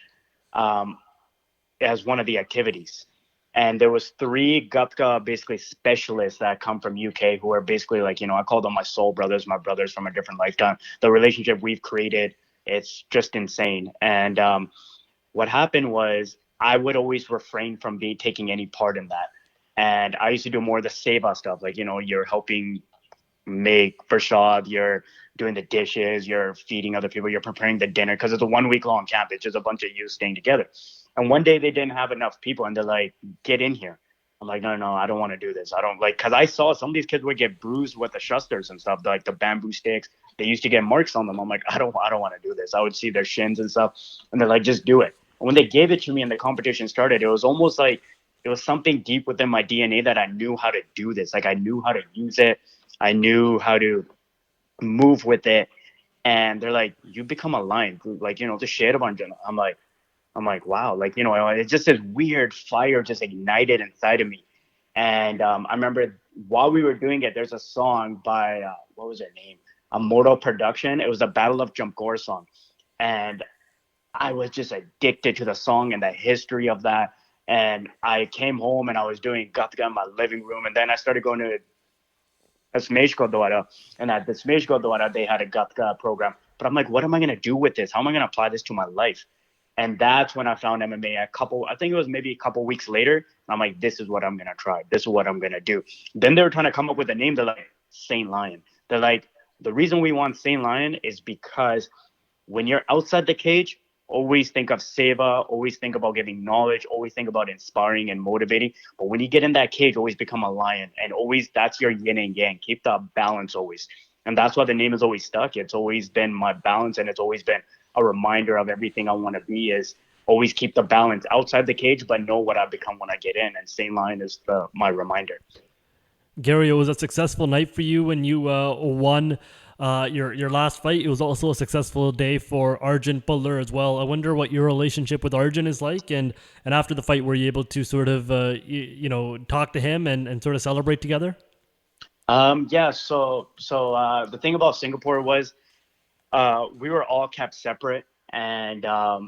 Speaker 4: as one of the activities. And there was 3 Gatka basically specialists that come from UK who are basically like, I call them my soul brothers, my brothers from a different lifetime. The relationship we've created, it's just insane. And what happened was I would always refrain from taking any part in that. And I used to do more of the Seva stuff. Like, you're helping make prashad, you're doing the dishes, you're feeding other people, you're preparing the dinner, because it's a 1 week long camp. It's just a bunch of you staying together. And one day they didn't have enough people, and they're like, get in here. I'm like, no, I don't want to do this. I don't like, because I saw some of these kids would get bruised with the shusters and stuff, like the bamboo sticks. They used to get marks on them. I'm like, I don't want to do this. I would see their shins and stuff, and they're like, just do it. And when they gave it to me and the competition started, it was almost like it was something deep within my DNA that I knew how to do this. Like I knew how to use it. I knew how to move with it. And they're like, you become a lion. Like, the shade of I'm like, wow, like, it's just this weird fire just ignited inside of me. And I remember while we were doing it, there's a song by, what was her name? A Mortal Production. It was a Battle of Jamkor song. And I was just addicted to the song and the history of that. And I came home and I was doing Gatka in my living room. And then I started going to Smash Gurdwara. And at the Smash Gurdwara, they had a Gatka program. But I'm like, what am I going to do with this? How am I going to apply this to my life? And that's when I found MMA I think it was maybe a couple weeks later. I'm like, this is what I'm going to try. This is what I'm going to do. Then they were trying to come up with a name. They're like, Saint Lion. They're like, the reason we want Saint Lion is because when you're outside the cage, always think of Seva, always think about giving knowledge, always think about inspiring and motivating. But when you get in that cage, always become a lion. And always, that's your yin and yang. Keep the balance always. And that's why the name has always stuck. It's always been my balance, and it's always been a reminder of everything I want to be, is always keep the balance outside the cage, but know what I become when I get in. And Saint Lion is my reminder.
Speaker 1: Gary, it was a successful night for you when you won your last fight. It was also a successful day for Arjun Pandher as well. I wonder what your relationship with Arjun is like, and after the fight, were you able to sort of talk to him and sort of celebrate together?
Speaker 4: Yeah. So the thing about Singapore was we were all kept separate, and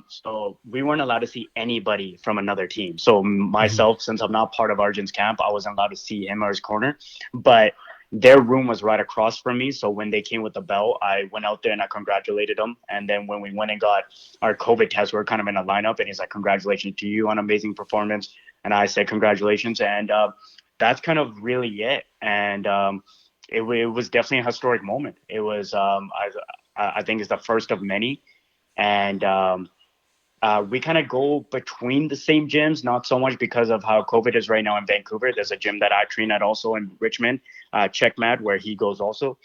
Speaker 4: so we weren't allowed to see anybody from another team. So myself, since I'm not part of Arjun's camp, I wasn't allowed to see him or his corner, but their room was right across from me. So when they came with the belt, I went out there and I congratulated them. And then when we went and got our COVID test, we are kind of in a lineup, and he's like, congratulations to you on amazing performance. And I said, congratulations. And that's kind of really it. And it was definitely a historic moment. It was, I think it's the first of many. And we kind of go between the same gyms, not so much because of how COVID is right now in Vancouver. There's a gym that I train at also in Richmond, Checkmat, where he goes also.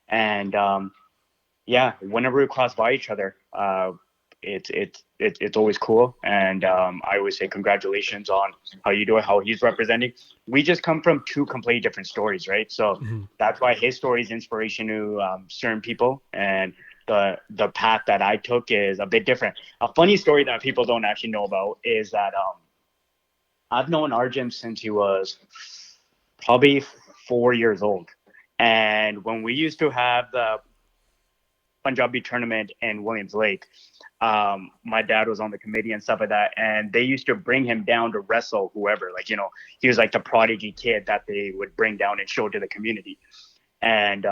Speaker 4: And yeah, whenever we cross by each other, it's always cool. And I always say congratulations on how you do it, how he's representing. We just come from two completely different stories, right? So that's why his story is inspiration to certain people, and the path that I took is a bit different. A funny story that people don't actually know about is that I've known Arjun since he was probably 4 years old. And when we used to have the Punjabi tournament in Williams Lake, my dad was on the committee and stuff like that. And they used to bring him down to wrestle whoever. Like, he was like the prodigy kid that they would bring down and show to the community. And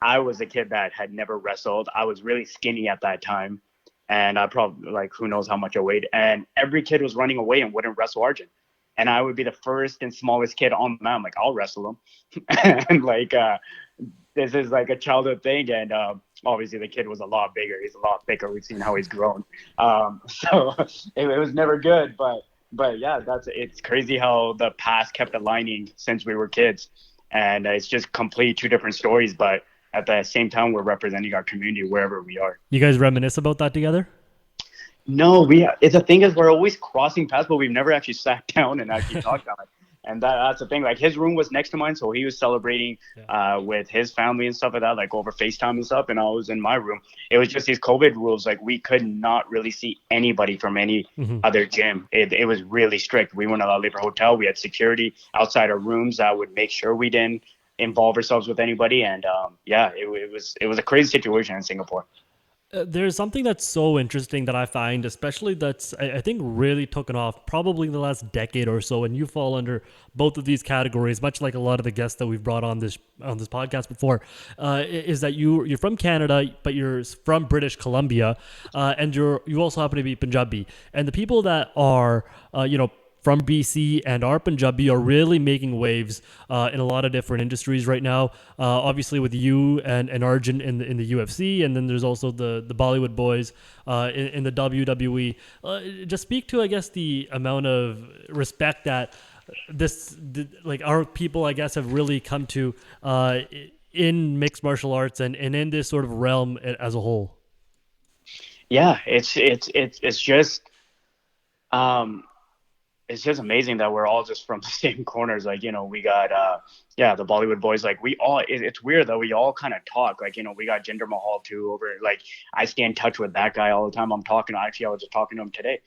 Speaker 4: I was a kid that had never wrestled. I was really skinny at that time. And I probably, like, who knows how much I weighed. And every kid was running away and wouldn't wrestle Arjun. And I would be the first and smallest kid on the mat. I'm like, I'll wrestle him. And like, this is like a childhood thing. And obviously the kid was a lot bigger. He's a lot thicker. We've seen how he's grown. So it was never good. But yeah, it's crazy how the past kept aligning since we were kids. And it's just complete two different stories. But at the same time, we're representing our community wherever we are.
Speaker 1: You guys reminisce about that together?
Speaker 4: No, it's the thing is we're always crossing paths, but we've never actually sat down and actually talked on it. And that's the thing. Like, his room was next to mine, so he was celebrating with his family and stuff like that, like over FaceTime and stuff. And I was in my room. It was just these COVID rules. Like, we could not really see anybody from any other gym. It was really strict. We weren't allowed to leave our hotel. We had security outside our rooms that would make sure we didn't involve ourselves with anybody. And it was a crazy situation in Singapore.
Speaker 1: There's something that's so interesting that I find, especially that's, I think, really taken off probably in the last decade or so, and you fall under both of these categories, much like a lot of the guests that we've brought on this podcast before, is that you're from Canada, but you're from British Columbia, and you also happen to be Punjabi. And the people that are, from BC and are Punjabi are really making waves in a lot of different industries right now. Obviously with you and Arjun in the UFC, and then there's also the Bollywood boys in the WWE. Just speak to, I guess, the amount of respect that our people, I guess, have really come to in mixed martial arts and in this sort of realm as a whole.
Speaker 4: Yeah, it's just it's just amazing that we're all just from the same corners. Like, we got, the Bollywood boys. Like, it's weird that we all kind of talk. Like, we got Jinder Mahal too over. Like, I stay in touch with that guy all the time. I was just talking to him today.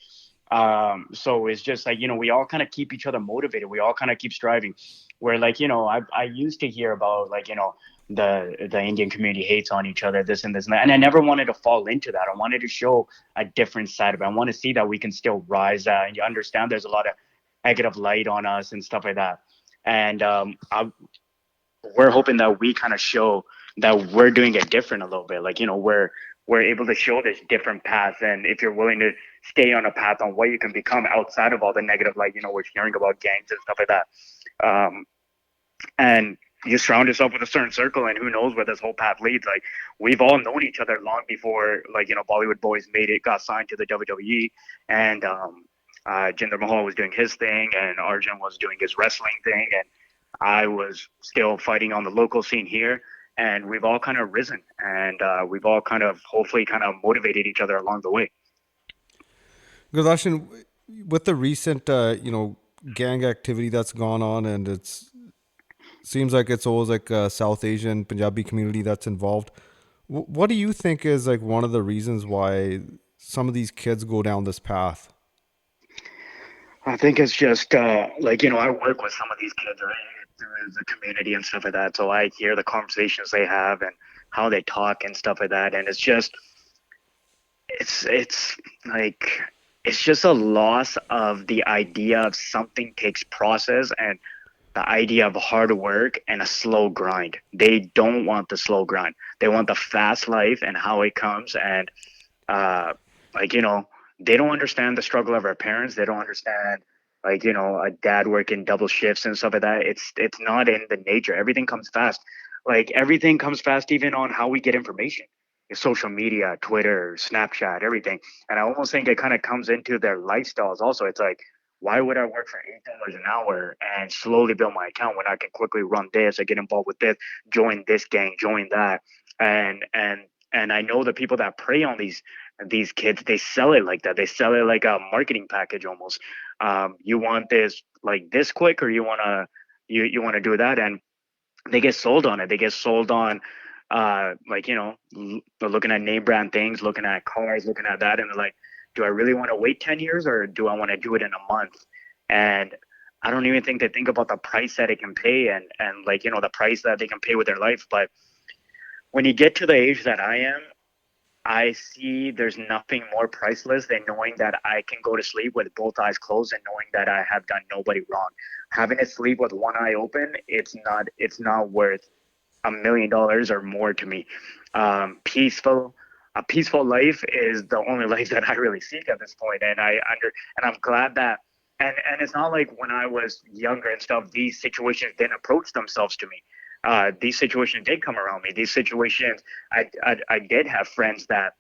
Speaker 4: So it's just like, we all kind of keep each other motivated. We all kind of keep striving. Where, like, I used to hear about, like, the Indian community hates on each other, this and this and that. And I never wanted to fall into that. I wanted to show a different side of it. I want to see that we can still rise and you understand there's a lot of negative light on us and stuff like that. And we're hoping that we kind of show that we're doing it different a little bit. Like, we're able to show this different path. And if you're willing to stay on a path on what you can become outside of all the negative light, we're hearing about gangs and stuff like that. And you surround yourself with a certain circle, and who knows where this whole path leads. Like, we've all known each other long before, like, Bollywood boys got signed to the WWE, and Jinder Mahal was doing his thing, and Arjun was doing his wrestling thing, and I was still fighting on the local scene here, and we've all kind of risen, and we've all kind of hopefully kind of motivated each other along the way.
Speaker 3: Gurdarshan, with the recent, gang activity that's gone on, and seems like it's always like a South Asian Punjabi community that's involved. What do you think is like one of the reasons why some of these kids go down this path?
Speaker 4: I think it's just I work with some of these kids through the community and stuff like that. So I hear the conversations they have and how they talk and stuff like that. And it's just, it's just a loss of the idea of something takes process and the idea of hard work and a slow grind. They don't want the slow grind. They want the fast life and how it comes. And they don't understand the struggle of our parents. They don't understand, a dad working double shifts and stuff like that. It's not in the nature. Everything comes fast. Like, everything comes fast, even on how we get information. Social media, Twitter, Snapchat, everything. And I almost think it kind of comes into their lifestyles also. It's like, why would I work for $8 an hour and slowly build my account when I can quickly run this, I get involved with this, join this gang, join that, and I know the people that prey on these these kids, they sell it like that. They sell it like a marketing package almost. You want this like this quick, or you want to do that, and they get sold on it. They get sold on, like, they're looking at name brand things, looking at cars, looking at that, and they're like, do I really want to wait 10 years, or do I want to do it in a month? And I don't even think they think about the price that it can pay, and like, the price that they can pay with their life. But when you get to the age that I am, I see there's nothing more priceless than knowing that I can go to sleep with both eyes closed and knowing that I have done nobody wrong. Having to sleep with one eye open, it's not worth $1 million or more to me. A peaceful life is the only life that I really seek at this point, and I'm glad that. And it's not like when I was younger and stuff, these situations didn't approach themselves to me. These situations did come around me. These situations, I did have friends that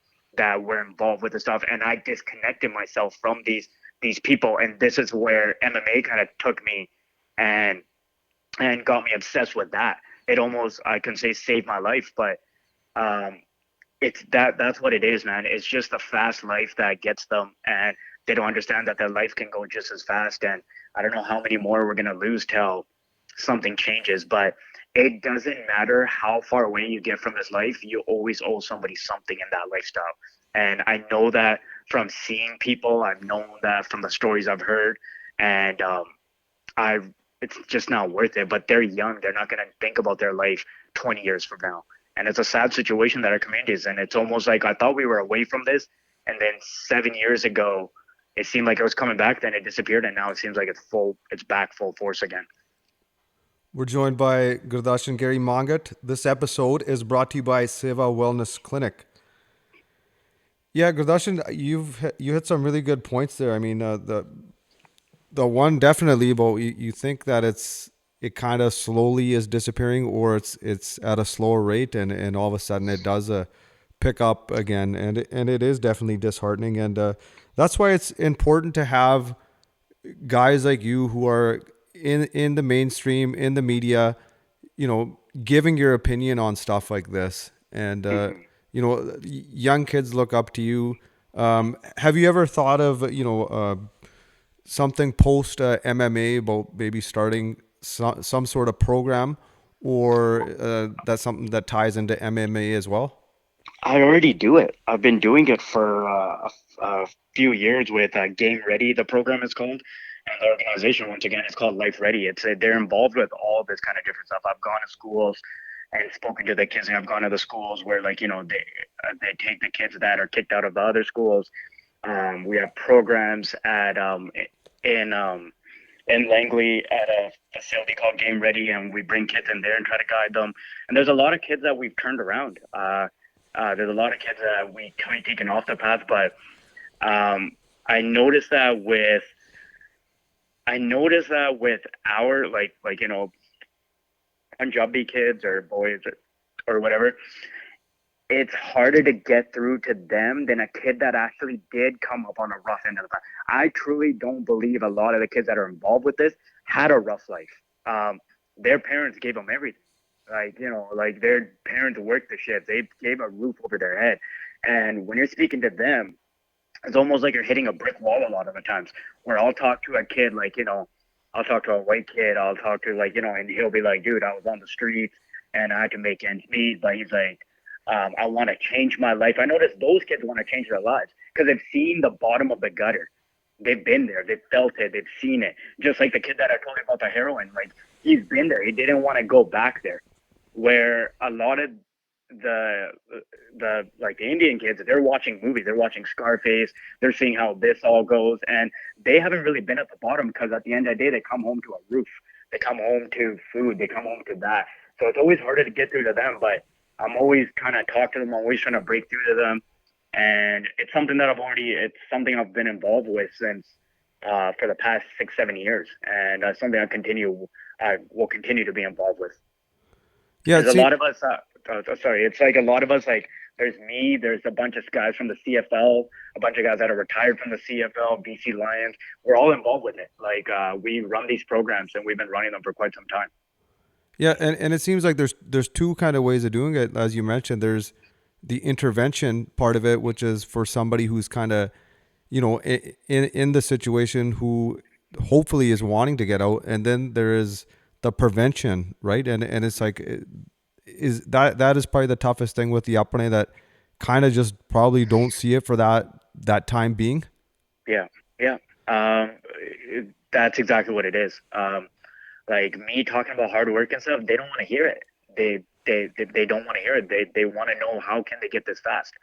Speaker 4: were involved with the stuff, and I disconnected myself from these people. And this is where MMA kind of took me and got me obsessed with that. It almost, I can say, saved my life, but it's that's what it is, man. It's just a fast life that gets them, and they don't understand that their life can go just as fast. And I don't know how many more we're gonna lose till something changes, but it doesn't matter how far away you get from this life, you always owe somebody something in that lifestyle. And I know that from seeing people, I've known that from the stories I've heard, and it's just not worth it. But they're young; they're not going to think about their life 20 years from now, and it's a sad situation that our community is in. It's almost like I thought we were away from this, and then 7 years ago, it seemed like it was coming back, then it disappeared, and now it seems like it's back full force again.
Speaker 3: We're joined by Gurdarshan Mangat. This episode is brought to you by Seva Wellness Clinic. Yeah, Gurdarshan, you hit some really good points there. I mean, the one definitely about you think that it kind of slowly is disappearing, or it's at a slower rate, and all of a sudden it does pick up again, and it is definitely disheartening, and that's why it's important to have guys like you who are in the mainstream, in the media, giving your opinion on stuff like this. And, young kids look up to you. Have you ever thought of, something post MMA about maybe starting some sort of program, or that's something that ties into MMA as well?
Speaker 4: I already do it. I've been doing it for a few years with Game Ready, the program is called. And the organization, once again, is called Life Ready. They're involved with all this kind of different stuff. I've gone to schools and spoken to the kids, and I've gone to the schools where, like, they take the kids that are kicked out of the other schools. We have programs in Langley at a facility called Game Ready, and we bring kids in there and try to guide them. And there's a lot of kids that we've turned around. There's a lot of kids that we kind of taken off the path, but I noticed that with our Punjabi kids or boys or whatever, it's harder to get through to them than a kid that actually did come up on a rough end of the path. I truly don't believe a lot of the kids that are involved with this had a rough life. Their parents gave them everything. Their parents worked the shift. They gave a roof over their head. And when you're speaking to them, it's almost like you're hitting a brick wall a lot of the times, where I'll talk to a kid, I'll talk to a white kid, I'll talk to and he'll be like, dude, I was on the streets and I had to make ends meet. But he's like, I want to change my life. I noticed those kids want to change their lives because they've seen the bottom of the gutter. They've been there. They've felt it. They've seen it. Just like the kid that I told you about the heroin, he's been there. He didn't want to go back there. Where a lot of the Indian kids, they're watching movies, they're watching Scarface, they're seeing how this all goes, and they haven't really been at the bottom, because at the end of the day, they come home to a roof, they come home to food, they come home to that. So it's always harder to get through to them, but I'm always trying to talk to them, I'm always trying to break through to them, and it's something that I've been involved with since for the past 6-7 years, and something I will continue to be involved with.
Speaker 3: Yeah,
Speaker 4: there's a lot of us. It's like a lot of us. Like, there's me. There's a bunch of guys from the CFL. A bunch of guys that are retired from the CFL, BC Lions. We're all involved with it. We run these programs, and we've been running them for quite some time.
Speaker 3: Yeah, and it seems like there's two kind of ways of doing it, as you mentioned. There's the intervention part of it, which is for somebody who's kind of, in the situation, who hopefully is wanting to get out. And then there is the prevention, right? And it's like, is that is probably the toughest thing with the upbringing, that kind of just probably don't see it for that time being.
Speaker 6: Yeah, yeah. That's exactly what it is. Like me talking about hard work and stuff, they don't want to hear it. They don't want to hear it. They want to know, how can they get this fast?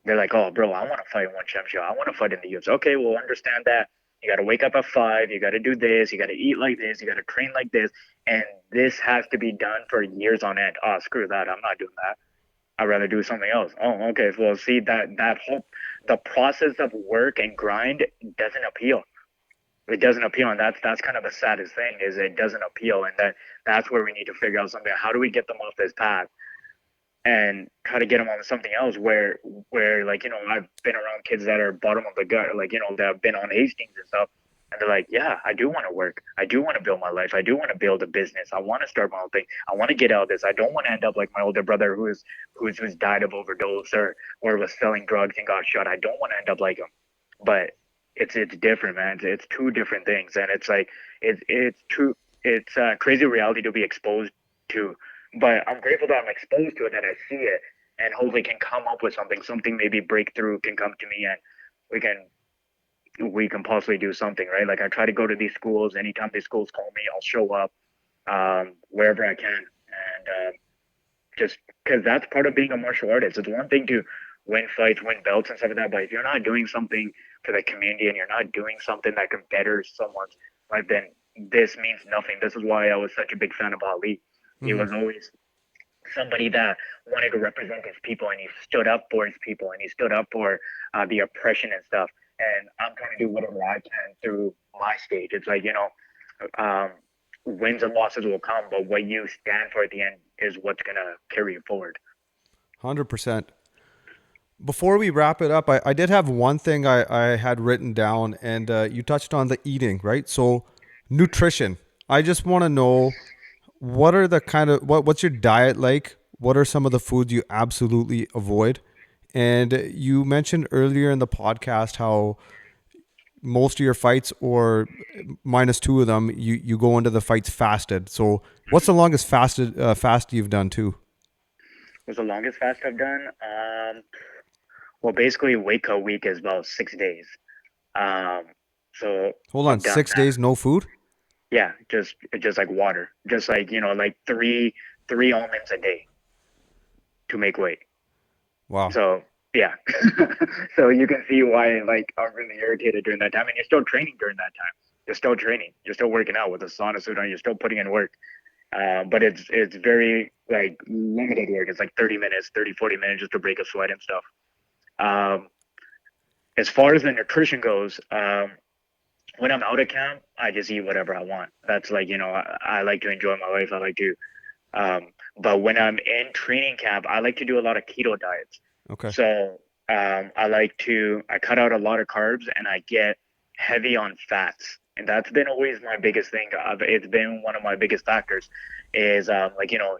Speaker 6: They're like, oh, bro, I want to fight one championship. I want to fight in the UFC. Okay, well, understand that. You got to wake up at 5. You got to do this. You got to eat like this. You got to train like this. And this has to be done for years on end. Oh, screw that. I'm not doing that. I'd rather do something else. Oh, okay. Well, see, that whole, the process of work and grind doesn't appeal. It doesn't appeal, and that's kind of the saddest thing, is it doesn't appeal, and that's where we need to figure out something. How do we get them off this path and try to get them on something else where like, I've been around kids that are bottom of the gut, like, that have been on Hastings and stuff, and they're like, yeah, I do want to work. I do want to build my life. I do want to build a business. I want to start my own thing. I want to get out of this. I don't want to end up like my older brother who's died of overdose or was selling drugs and got shot. I don't want to end up like him. But it's different, man. It's two different things, and it's like it's a crazy reality to be exposed to. But I'm grateful that I'm exposed to it, that I see it, and hopefully can come up with something maybe breakthrough can come to me, and we can possibly do something, right? Like, I try to go to these schools. Anytime these schools call me, I'll show up wherever I can, and just because that's part of being a martial artist. It's one thing to win fights, win belts and stuff like that, but if you're not doing something for the community and you're not doing something that can better someone's life, then this means nothing. This is why I was such a big fan of Ali. He was always somebody that wanted to represent his people, and he stood up for his people, and he stood up for the oppression and stuff. And I'm trying to do whatever I can through my stage. It's like, wins and losses will come, but what you stand for at the end is what's going to carry you forward.
Speaker 3: 100%. Before we wrap it up, I did have one thing I had written down, and you touched on the eating, right? So nutrition. I just want to know, what are the what's your diet like? What are some of the foods you absolutely avoid? And you mentioned earlier in the podcast how most of your fights, or -2 of them, you go into the fights fasted. So what's the longest fast you've done too?
Speaker 6: What's the longest fast I've done? Well, basically, Waco week is about 6 days. So
Speaker 3: hold on, 6 days no food?
Speaker 6: Yeah, just like water, just like like three almonds a day to make weight.
Speaker 3: Wow.
Speaker 6: So yeah, so you can see why like I'm really irritated during that time, and you're still training during that time. You're still training. You're still working out with a sauna suit on. You're still putting in work. But it's very like limited work. It's like 30 minutes, 30, 40 minutes just to break a sweat and stuff. As far as the nutrition goes, when I'm out of camp, I just eat whatever I want. That's like, I like to enjoy my life. I like to, but when I'm in training camp, I like to do a lot of keto diets.
Speaker 3: Okay.
Speaker 6: So, I cut out a lot of carbs, and I get heavy on fats. And that's been always my biggest thing. It's been one of my biggest factors is,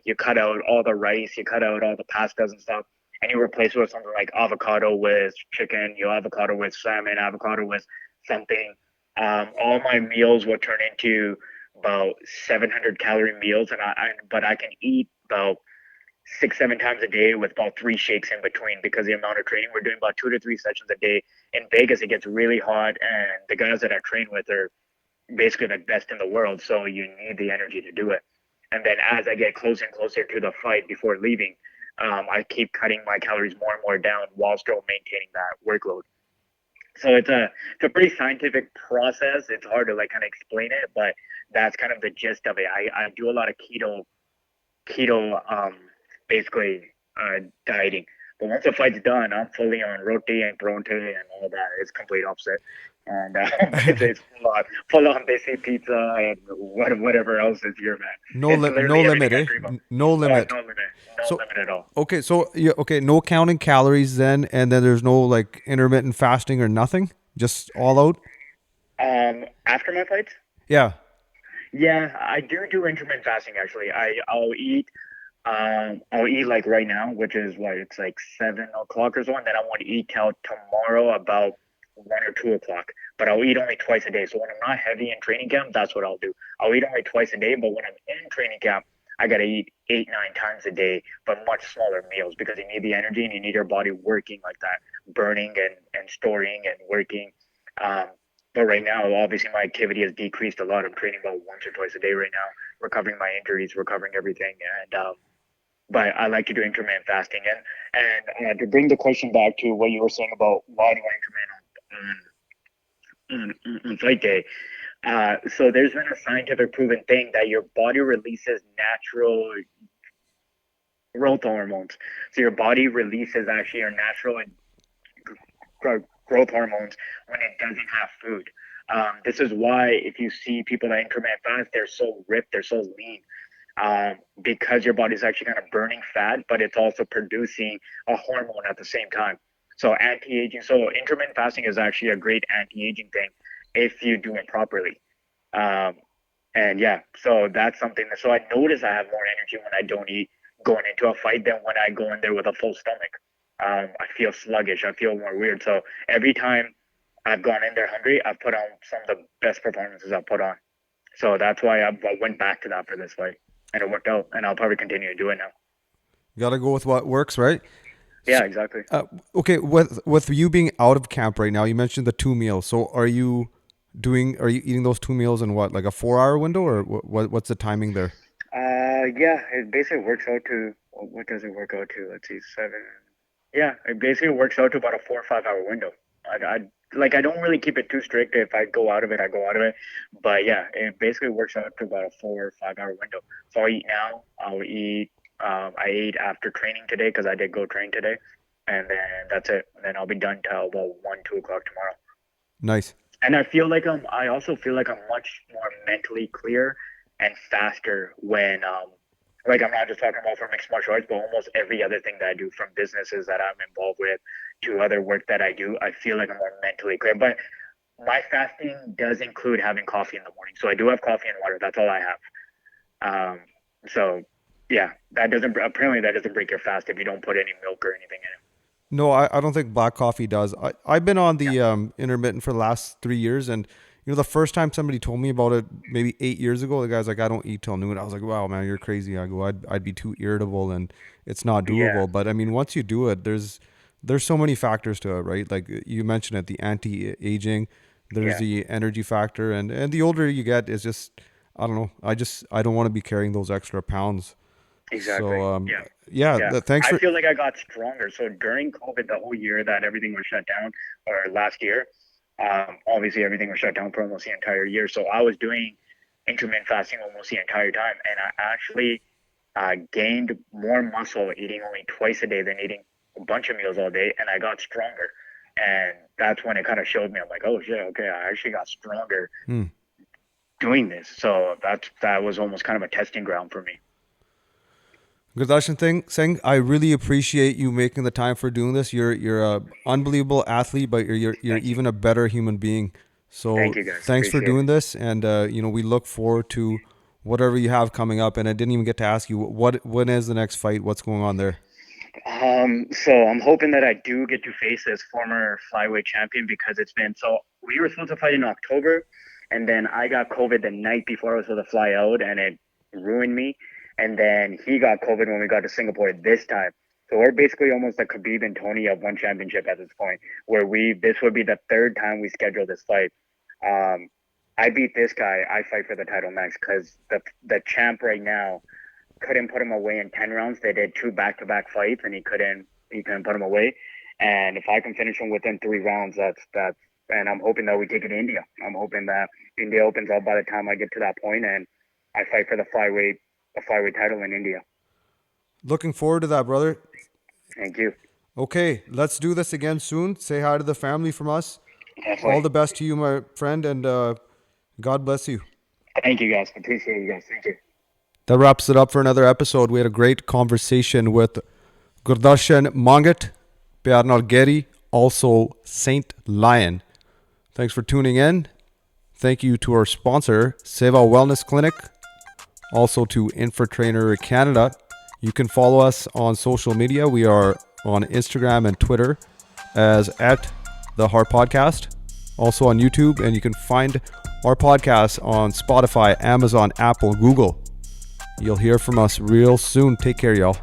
Speaker 6: you cut out all the rice, you cut out all the pastas and stuff, and you replace it with something like avocado with chicken, avocado with salmon, avocado with something. All my meals will turn into about 700 calorie meals, but I can eat about 6-7 times a day with about 3 shakes in between, because the amount of training we're doing, about 2 to 3 sessions a day. In Vegas, it gets really hot, and the guys that I train with are basically the best in the world, so you need the energy to do it. And then as I get closer and closer to the fight before leaving, I keep cutting my calories more and more down while still maintaining that workload. So it's a pretty scientific process. It's hard to like kind of explain it, but that's kind of the gist of it. I do a lot of keto basically dieting. But once the fight's done, I'm fully on roti and bronte and all that. It's complete opposite. And it's full on desi pizza and whatever else is here, man.
Speaker 3: No limit, eh? No limit.
Speaker 6: No limit at all.
Speaker 3: Okay, so no counting calories then, and then there's no like intermittent fasting or nothing, just all out.
Speaker 6: After my fights?
Speaker 3: Yeah.
Speaker 6: Yeah, I do intermittent fasting actually. I'll eat I'll eat like right now, which is what it's like 7 o'clock or so, and then I won't eat till tomorrow about 1 or 2 o'clock. But I'll eat only twice a day. So when I'm not heavy in training camp, that's what I'll do. I'll eat only twice a day, but when I'm in training camp, I gotta eat 8, 9 times a day, but much smaller meals because you need the energy and you need your body working like that, burning and storing and working. Um, but right now, obviously, my activity has decreased a lot. I'm training about once or twice a day right now, recovering my injuries, recovering everything, and but I like to do intermittent fasting. And to bring the question back to what you were saying about why do I intermittent on fight day, so there's been a scientific proven thing that your body releases natural growth hormones. So your body releases actually your natural growth hormones when it doesn't have food. This is why if you see people that intermittent fast, they're so ripped, they're so lean, because your body's actually kind of burning fat, but it's also producing a hormone at the same time. So anti-aging, so intermittent fasting is actually a great anti-aging thing if you do it properly. Um, and yeah, so that's something that, so I notice I have more energy when I don't eat going into a fight than when I go in there with a full stomach. I feel sluggish. I feel more weird. So every time I've gone in there hungry, I've put on some of the best performances I've put on. So that's why I went back to that for this fight, and it worked out. And I'll probably continue to do it now.
Speaker 3: Got to go with what works, right?
Speaker 6: Yeah, exactly.
Speaker 3: Okay, with you being out of camp right now, you mentioned the 2 meals. So are you eating those 2 meals in what, like a 4 hour window, or what's the timing there?
Speaker 6: Yeah, it basically works out to, what does it work out to? Let's see, 7. Yeah, it basically works out to about a 4 or 5 hour window. I don't really keep it too strict. If I go out of it, I go out of it. But yeah, it basically works out to about a 4 or 5 hour window. So I'll eat now. I'll eat. I ate after training today because I did go train today, and then that's it. And then I'll be done till about 1, 2 o'clock tomorrow.
Speaker 3: Nice.
Speaker 6: And I feel like I also feel like I'm much more mentally clear and faster when like I'm not just talking about for mixed martial arts, but almost every other thing that I do, from businesses that I'm involved with to other work that I do, I feel like I'm more mentally clear. But my fasting does include having coffee in the morning. So I do have coffee and water. That's all I have. So yeah, that doesn't break your fast if you don't put any milk or anything in it.
Speaker 3: No, I don't think black coffee does. I've been on the intermittent for the last 3 years, and the first time somebody told me about it, maybe 8 years ago, the guy's like, I don't eat till noon. I was like, wow, man, you're crazy. I go, I'd be too irritable, and it's not doable.
Speaker 6: Yeah.
Speaker 3: But I mean, once you do it, there's so many factors to it, right? Like you mentioned it, the anti-aging, there's the energy factor, and the older you get, is just, I don't know. I don't want to be carrying those extra pounds.
Speaker 6: Exactly.
Speaker 3: So
Speaker 6: Yeah.
Speaker 3: thanks for.
Speaker 6: I feel like I got stronger. So during COVID, the whole year that everything was shut down, or last year, obviously everything was shut down for almost the entire year. So I was doing intermittent fasting almost the entire time, and I actually gained more muscle eating only twice a day than eating a bunch of meals all day, and I got stronger. And that's when it kind of showed me, I'm like, oh shit, okay, I actually got stronger doing this. So that was almost kind of a testing ground for me.
Speaker 3: Gurdarshan Singh, I really appreciate you making the time for doing this. You're a unbelievable athlete, but you're even a better human being. So
Speaker 6: Thank you, guys.
Speaker 3: thanks for
Speaker 6: Appreciate
Speaker 3: doing this, and we look forward to whatever you have coming up. And I didn't even get to ask you when is the next fight? What's going on there?
Speaker 6: So I'm hoping that I do get to face this former flyweight champion, because so we were supposed to fight in October, and then I got COVID the night before I was supposed to fly out, and it ruined me. And then he got COVID when we got to Singapore this time. So we're basically almost like Khabib and Tony of one championship at this point, where this would be the third time we schedule this fight. I beat this guy. I fight for the title next, because the champ right now couldn't put him away in 10 rounds. They did 2 back-to-back fights, and he couldn't put him away. And if I can finish him within 3 rounds, that's and I'm hoping that we take it to India. I'm hoping that India opens up by the time I get to that point, and I fight for the flyweight title in India.
Speaker 3: Looking forward to that, brother.
Speaker 6: Thank you.
Speaker 3: Okay, let's do this again soon. Say hi to the family from us.
Speaker 6: Definitely.
Speaker 3: All the best to you, my friend, and God bless you.
Speaker 6: Thank you, guys. Appreciate you guys. Thank you.
Speaker 3: That wraps it up for another episode. We had a great conversation with Gurdarshan Mangat, Pyar Naal Gary, also Saint Lion. Thanks for tuning in. Thank you to our sponsor, Seva Wellness Clinic. Also to InfoTrainer Canada. You can follow us on social media. We are on Instagram and Twitter as at the HarPodcast. Also on YouTube, and you can find our podcast on Spotify, Amazon, Apple, Google. You'll hear from us real soon. Take care, y'all.